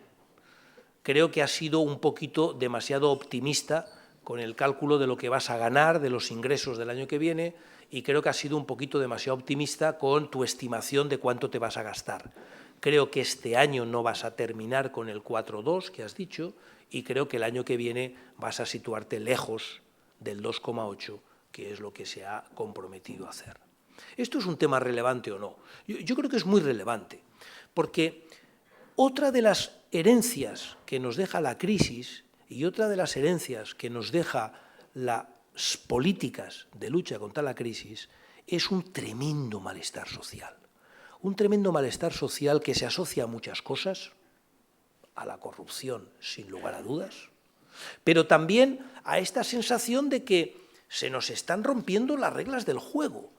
Creo que has sido un poquito demasiado optimista con el cálculo de lo que vas a ganar, de los ingresos del año que viene, y creo que has sido un poquito demasiado optimista con tu estimación de cuánto te vas a gastar. Creo que este año no vas a terminar con el 4,2 que has dicho, y creo que el año que viene vas a situarte lejos del 2,8, que es lo que se ha comprometido a hacer. ¿Esto es un tema relevante o no? Yo creo que es muy relevante, porque otra de las herencias que nos deja la crisis y otra de las herencias que nos deja las políticas de lucha contra la crisis es un tremendo malestar social. Un tremendo malestar social que se asocia a muchas cosas, a la corrupción, sin lugar a dudas, pero también a esta sensación de que se nos están rompiendo las reglas del juego.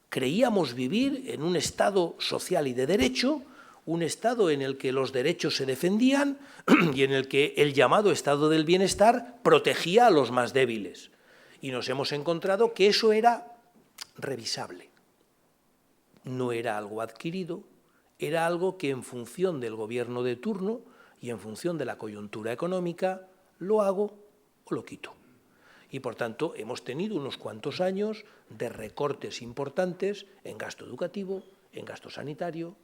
Creíamos vivir en un Estado social y de derecho, un Estado en el que los derechos se defendían y en el que el llamado Estado del bienestar protegía a los más débiles. Y nos hemos encontrado que eso era revisable. No era algo adquirido, era algo que en función del gobierno de turno y en función de la coyuntura económica lo hago o lo quito. Y, por tanto, hemos tenido unos cuantos años de recortes importantes en gasto educativo, en gasto sanitario,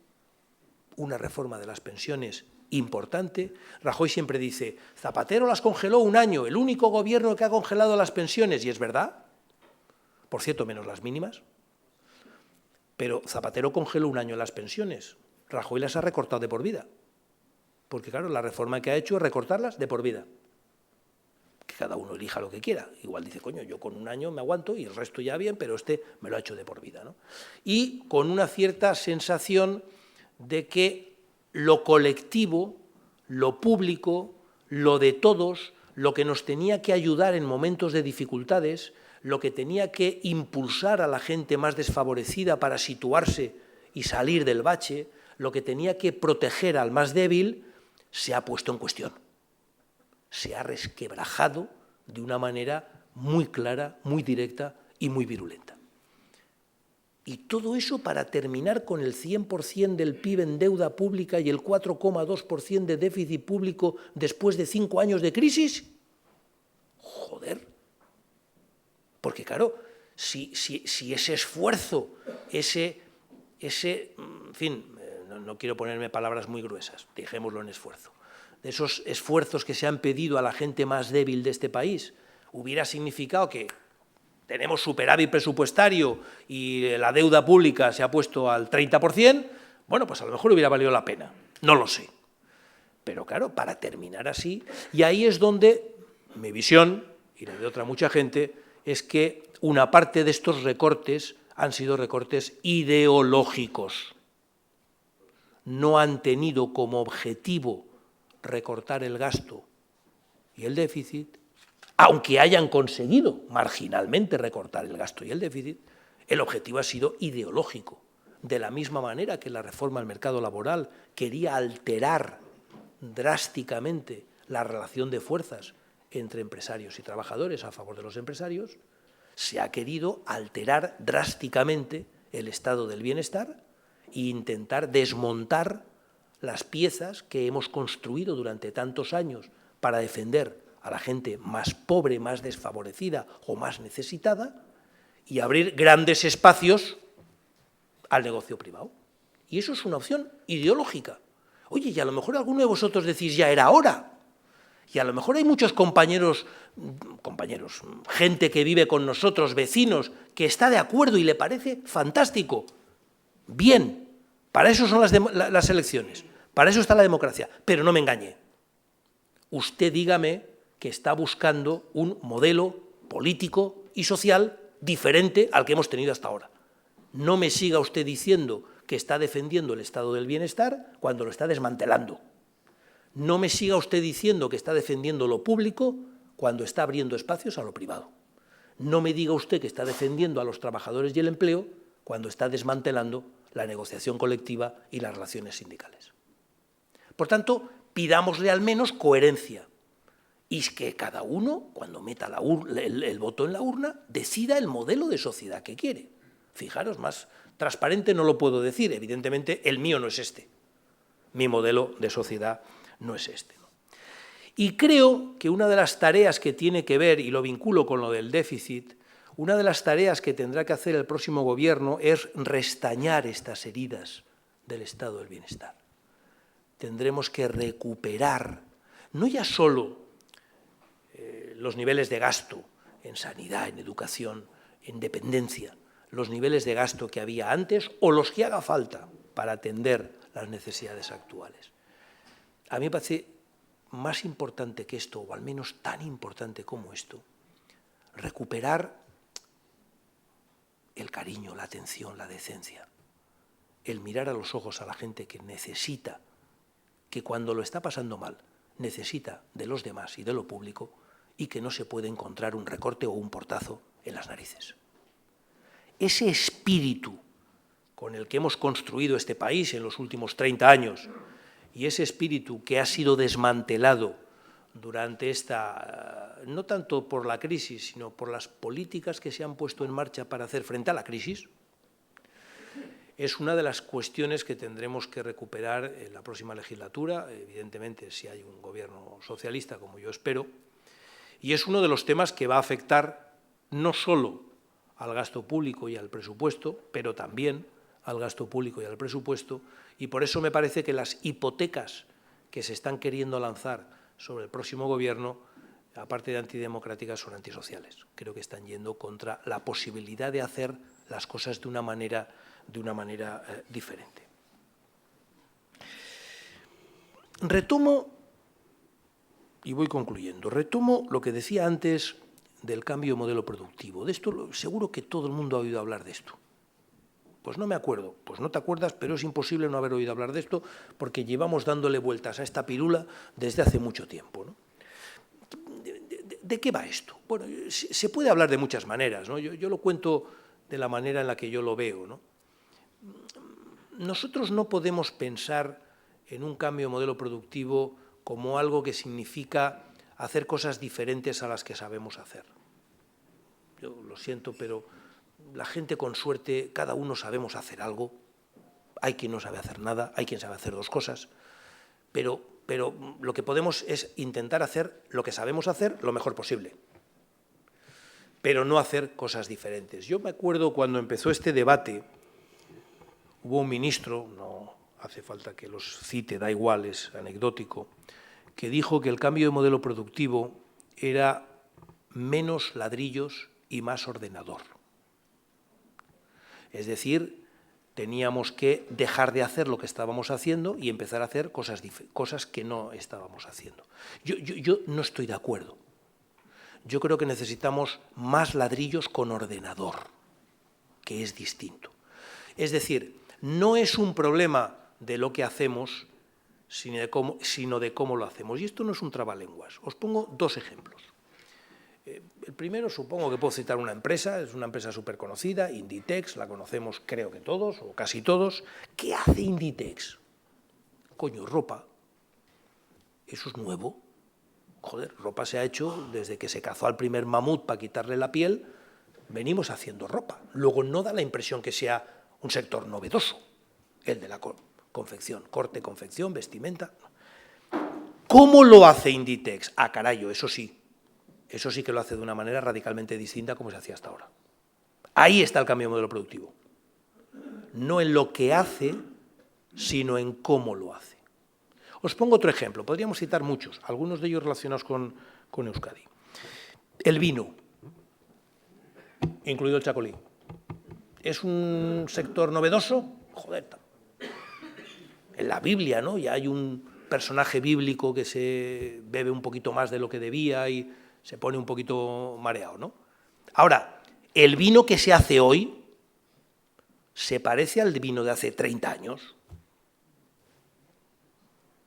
una reforma de las pensiones importante. Rajoy siempre dice: Zapatero las congeló un año, el único gobierno que ha congelado las pensiones, y es verdad, por cierto, menos las mínimas, pero Zapatero congeló un año las pensiones, Rajoy las ha recortado de por vida, porque claro, la reforma que ha hecho es recortarlas de por vida. Que cada uno elija lo que quiera. Igual dice: coño, yo con un año me aguanto y el resto ya bien, pero este me lo ha hecho de por vida, ¿no? Y con una cierta sensación de que lo colectivo, lo público, lo de todos, lo que nos tenía que ayudar en momentos de dificultades, lo que tenía que impulsar a la gente más desfavorecida para situarse y salir del bache, lo que tenía que proteger al más débil, se ha puesto en cuestión. Se ha resquebrajado de una manera muy clara, muy directa y muy virulenta. Y todo eso para terminar con el 100% del PIB en deuda pública y el 4,2% de déficit público después de 5 años de crisis. Joder. Porque claro, si ese esfuerzo, en fin, no quiero ponerme palabras muy gruesas, dejémoslo en esfuerzo, de esos esfuerzos que se han pedido a la gente más débil de este país, hubiera significado que tenemos superávit presupuestario y la deuda pública se ha puesto al 30%, bueno, pues a lo mejor hubiera valido la pena, no lo sé. Pero claro, para terminar así, y ahí es donde mi visión, y la de otra mucha gente, es que una parte de estos recortes han sido recortes ideológicos. No han tenido como objetivo recortar el gasto y el déficit, aunque hayan conseguido marginalmente recortar el gasto y el déficit, el objetivo ha sido ideológico. De la misma manera que la reforma del mercado laboral quería alterar drásticamente la relación de fuerzas entre empresarios y trabajadores a favor de los empresarios, se ha querido alterar drásticamente el estado del bienestar e intentar desmontar las piezas que hemos construido durante tantos años para defender a la gente más pobre, más desfavorecida o más necesitada y abrir grandes espacios al negocio privado. Y eso es una opción ideológica. Oye, y a lo mejor alguno de vosotros decís: ya era hora. Y a lo mejor hay muchos compañeros, gente que vive con nosotros, vecinos, que está de acuerdo y le parece fantástico. Bien, para eso son las elecciones, para eso está la democracia, pero no me engañe. Usted dígame que está buscando un modelo político y social diferente al que hemos tenido hasta ahora. No me siga usted diciendo que está defendiendo el estado del bienestar cuando lo está desmantelando. No me siga usted diciendo que está defendiendo lo público cuando está abriendo espacios a lo privado. No me diga usted que está defendiendo a los trabajadores y el empleo cuando está desmantelando la negociación colectiva y las relaciones sindicales. Por tanto, pidámosle al menos coherencia y que cada uno, cuando meta el voto en la urna, decida el modelo de sociedad que quiere. Fijaros, más transparente no lo puedo decir. Evidentemente, el mío no es este. Mi modelo de sociedad no es este, ¿no? Y creo que una de las tareas que tiene que ver, y lo vinculo con lo del déficit, una de las tareas que tendrá que hacer el próximo gobierno es restañar estas heridas del estado del bienestar. Tendremos que recuperar, no ya solo los niveles de gasto en sanidad, en educación, en dependencia, los niveles de gasto que había antes o los que haga falta para atender las necesidades actuales. A mí me parece más importante que esto, o al menos tan importante como esto, recuperar el cariño, la atención, la decencia, el mirar a los ojos a la gente que necesita, que cuando lo está pasando mal, necesita de los demás y de lo público, y que no se puede encontrar un recorte o un portazo en las narices. Ese espíritu con el que hemos construido este país en los últimos 30 años y ese espíritu que ha sido desmantelado durante esta, no tanto por la crisis, sino por las políticas que se han puesto en marcha para hacer frente a la crisis, es una de las cuestiones que tendremos que recuperar en la próxima legislatura, evidentemente si hay un gobierno socialista, como yo espero, y es uno de los temas que va a afectar no solo al gasto público y al presupuesto, pero también al gasto público y al presupuesto, y por eso me parece que las hipotecas que se están queriendo lanzar sobre el próximo gobierno, aparte de antidemocráticas, son antisociales. Creo que están yendo contra la posibilidad de hacer las cosas de una manera diferente. Retomo, y voy concluyendo, retomo lo que decía antes del cambio de modelo productivo. De esto seguro que todo el mundo ha oído hablar de esto. Pues no me acuerdo. Pues no te acuerdas, pero es imposible no haber oído hablar de esto porque llevamos dándole vueltas a esta pirula desde hace mucho tiempo, ¿no? ¿De qué va esto? Bueno, se puede hablar de muchas maneras, ¿no? Yo lo cuento de la manera en la que yo lo veo, ¿no? Nosotros no podemos pensar en un cambio de modelo productivo como algo que significa hacer cosas diferentes a las que sabemos hacer. Yo lo siento, pero la gente con suerte, cada uno sabemos hacer algo. Hay quien no sabe hacer nada, hay quien sabe hacer dos cosas, pero lo que podemos es intentar hacer lo que sabemos hacer lo mejor posible, pero no hacer cosas diferentes. Yo me acuerdo cuando empezó este debate, hubo un ministro, no hace falta que los cite, da igual, es anecdótico, que dijo que el cambio de modelo productivo era menos ladrillos y más ordenador. Es decir, teníamos que dejar de hacer lo que estábamos haciendo y empezar a hacer cosas que no estábamos haciendo. Yo no estoy de acuerdo. Yo creo que necesitamos más ladrillos con ordenador, que es distinto. Es decir, no es un problema de lo que hacemos, sino de cómo lo hacemos. Y esto no es un trabalenguas. Os pongo dos ejemplos. El primero, supongo que puedo citar una empresa, es una empresa súper conocida, Inditex, la conocemos creo que todos, o casi todos. ¿Qué hace Inditex? Coño, ropa. Eso es nuevo. Joder, ropa se ha hecho desde que se cazó al primer mamut para quitarle la piel, venimos haciendo ropa. Luego no da la impresión que sea un sector novedoso, el de la confección, corte, confección, vestimenta. ¿Cómo lo hace Inditex? Ah, carayo, eso sí que lo hace de una manera radicalmente distinta como se hacía hasta ahora. Ahí está el cambio de modelo productivo. No en lo que hace, sino en cómo lo hace. Os pongo otro ejemplo, podríamos citar muchos, algunos de ellos relacionados con Euskadi. El vino, incluido el chacolí. ¿Es un sector novedoso? Joder, en la Biblia, ¿no? Ya hay un personaje bíblico que se bebe un poquito más de lo que debía y se pone un poquito mareado, ¿no? Ahora, el vino que se hace hoy se parece al vino de hace 30 años.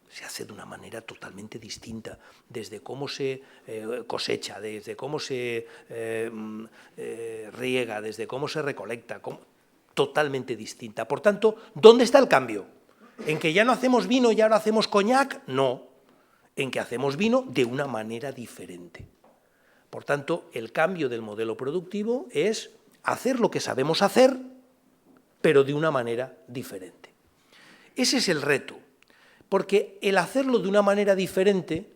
Se hace de una manera totalmente distinta, desde cómo se cosecha, desde cómo se riega, desde cómo se recolecta, totalmente distinta. Por tanto, ¿dónde está el cambio? ¿En que ya no hacemos vino y ahora hacemos coñac? No. en que hacemos vino de una manera diferente. Por tanto, el cambio del modelo productivo es hacer lo que sabemos hacer, pero de una manera diferente. Ese es el reto, porque el hacerlo de una manera diferente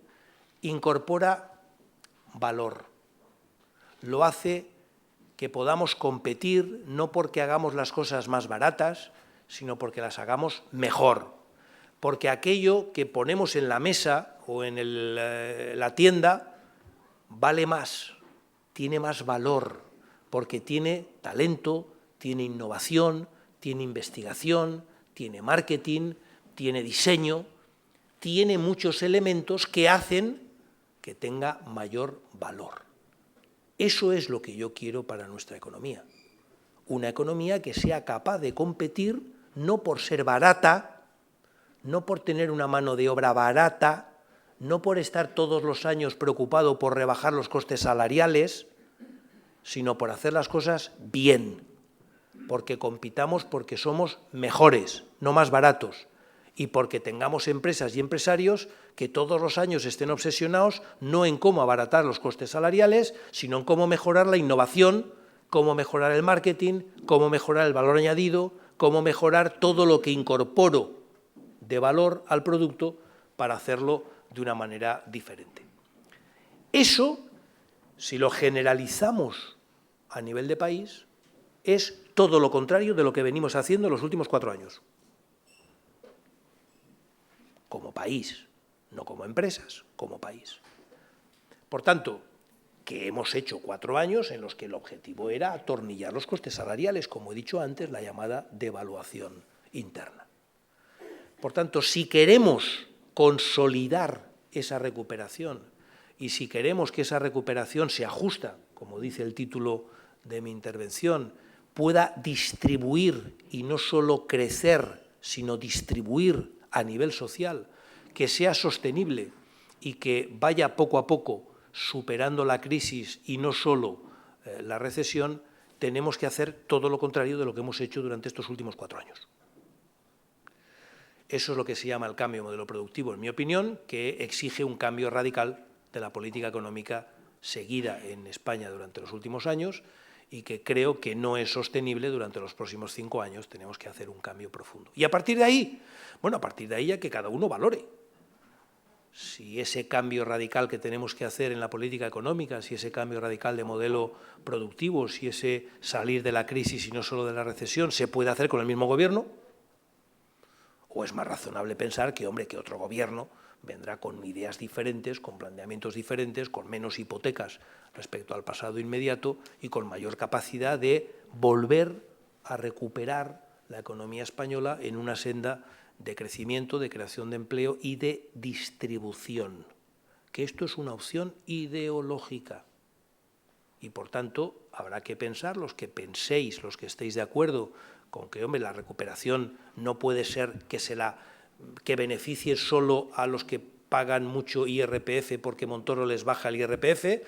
incorpora valor. Lo hace que podamos competir no porque hagamos las cosas más baratas, sino porque las hagamos mejor. Porque aquello que ponemos en la mesa o en la tienda vale más, tiene más valor, porque tiene talento, tiene innovación, tiene investigación, tiene marketing, tiene diseño, tiene muchos elementos que hacen que tenga mayor valor. Eso es lo que yo quiero para nuestra economía. Una economía que sea capaz de competir no por ser barata, no por tener una mano de obra barata, no por estar todos los años preocupado por rebajar los costes salariales, sino por hacer las cosas bien, porque compitamos porque somos mejores, no más baratos, y porque tengamos empresas y empresarios que todos los años estén obsesionados no en cómo abaratar los costes salariales, sino en cómo mejorar la innovación, cómo mejorar el marketing, cómo mejorar el valor añadido, cómo mejorar todo lo que incorporo de valor al producto para hacerlo de una manera diferente. Eso, si lo generalizamos a nivel de país, es todo lo contrario de lo que venimos haciendo en los últimos 4 años. Como país, no como empresas, como país. Por tanto, que hemos hecho 4 años en los que el objetivo era atornillar los costes salariales, como he dicho antes, la llamada devaluación interna. Por tanto, si queremos consolidar esa recuperación y si queremos que esa recuperación se ajusta, como dice el título de mi intervención, pueda distribuir y no solo crecer, sino distribuir a nivel social, que sea sostenible y que vaya poco a poco superando la crisis y no solo la recesión, tenemos que hacer todo lo contrario de lo que hemos hecho durante estos últimos 4 años. Eso es lo que se llama el cambio de modelo productivo, en mi opinión, que exige un cambio radical de la política económica seguida en España durante los últimos años y que creo que no es sostenible durante los próximos 5 años. Tenemos que hacer un cambio profundo. Y a partir de ahí, bueno, a partir de ahí ya que cada uno valore. Si ese cambio radical que tenemos que hacer en la política económica, si ese cambio radical de modelo productivo, si ese salir de la crisis y no solo de la recesión, se puede hacer con el mismo gobierno, o es más razonable pensar que, hombre, que otro gobierno vendrá con ideas diferentes, con planteamientos diferentes, con menos hipotecas respecto al pasado inmediato y con mayor capacidad de volver a recuperar la economía española en una senda de crecimiento, de creación de empleo y de distribución. Que esto es una opción ideológica. Y, por tanto, habrá que pensar, los que penséis, los que estéis de acuerdo con que, hombre, la recuperación no puede ser que beneficie solo a los que pagan mucho IRPF porque Montoro les baja el IRPF,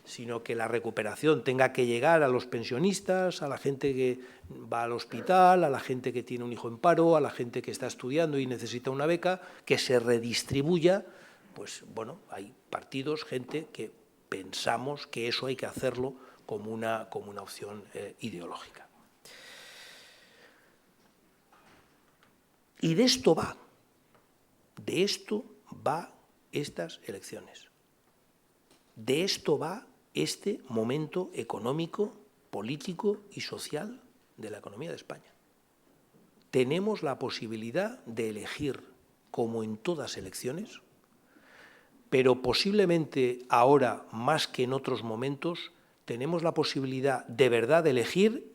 sino que la recuperación tenga que llegar a los pensionistas, a la gente que va al hospital, a la gente que tiene un hijo en paro, a la gente que está estudiando y necesita una beca, que se redistribuya. Pues, bueno, hay partidos, gente que pensamos que eso hay que hacerlo como una opción ideológica. Y de esto va estas elecciones. De esto va este momento económico, político y social de la economía de España. Tenemos la posibilidad de elegir, como en todas elecciones, pero posiblemente ahora, más que en otros momentos, tenemos la posibilidad de verdad de elegir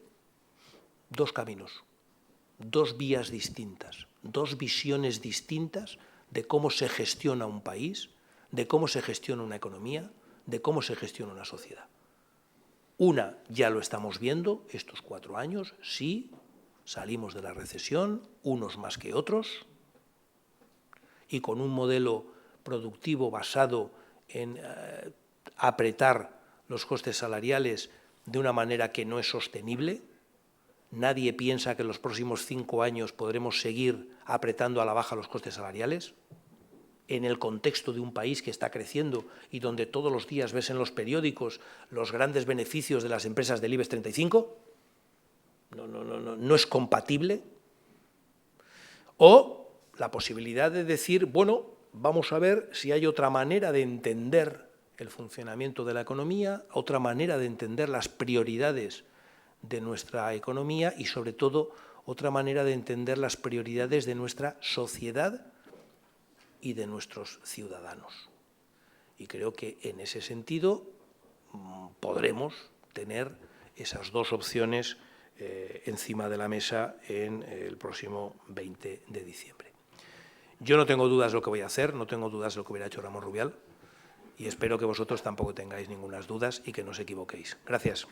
2 caminos, 2 vías distintas, 2 visiones distintas de cómo se gestiona un país, de cómo se gestiona una economía, de cómo se gestiona una sociedad. Una, ya lo estamos viendo estos 4 años, sí, salimos de la recesión, unos más que otros, y con un modelo productivo basado en apretar los costes salariales de una manera que no es sostenible. Nadie piensa que en los próximos 5 años podremos seguir apretando a la baja los costes salariales. en el contexto de un país que está creciendo y donde todos los días ves en los periódicos los grandes beneficios de las empresas del IBEX 35? No es compatible. O la posibilidad de decir, bueno, vamos a ver si hay otra manera de entender el funcionamiento de la economía, otra manera de entender las prioridades de nuestra economía y, sobre todo, otra manera de entender las prioridades de nuestra sociedad y de nuestros ciudadanos. Y creo que en ese sentido podremos tener esas dos opciones encima de la mesa en el próximo 20 de diciembre. Yo no tengo dudas de lo que voy a hacer, no tengo dudas de lo que hubiera hecho Ramón Rubial y espero que vosotros tampoco tengáis ninguna dudas y que no os equivoquéis. Gracias.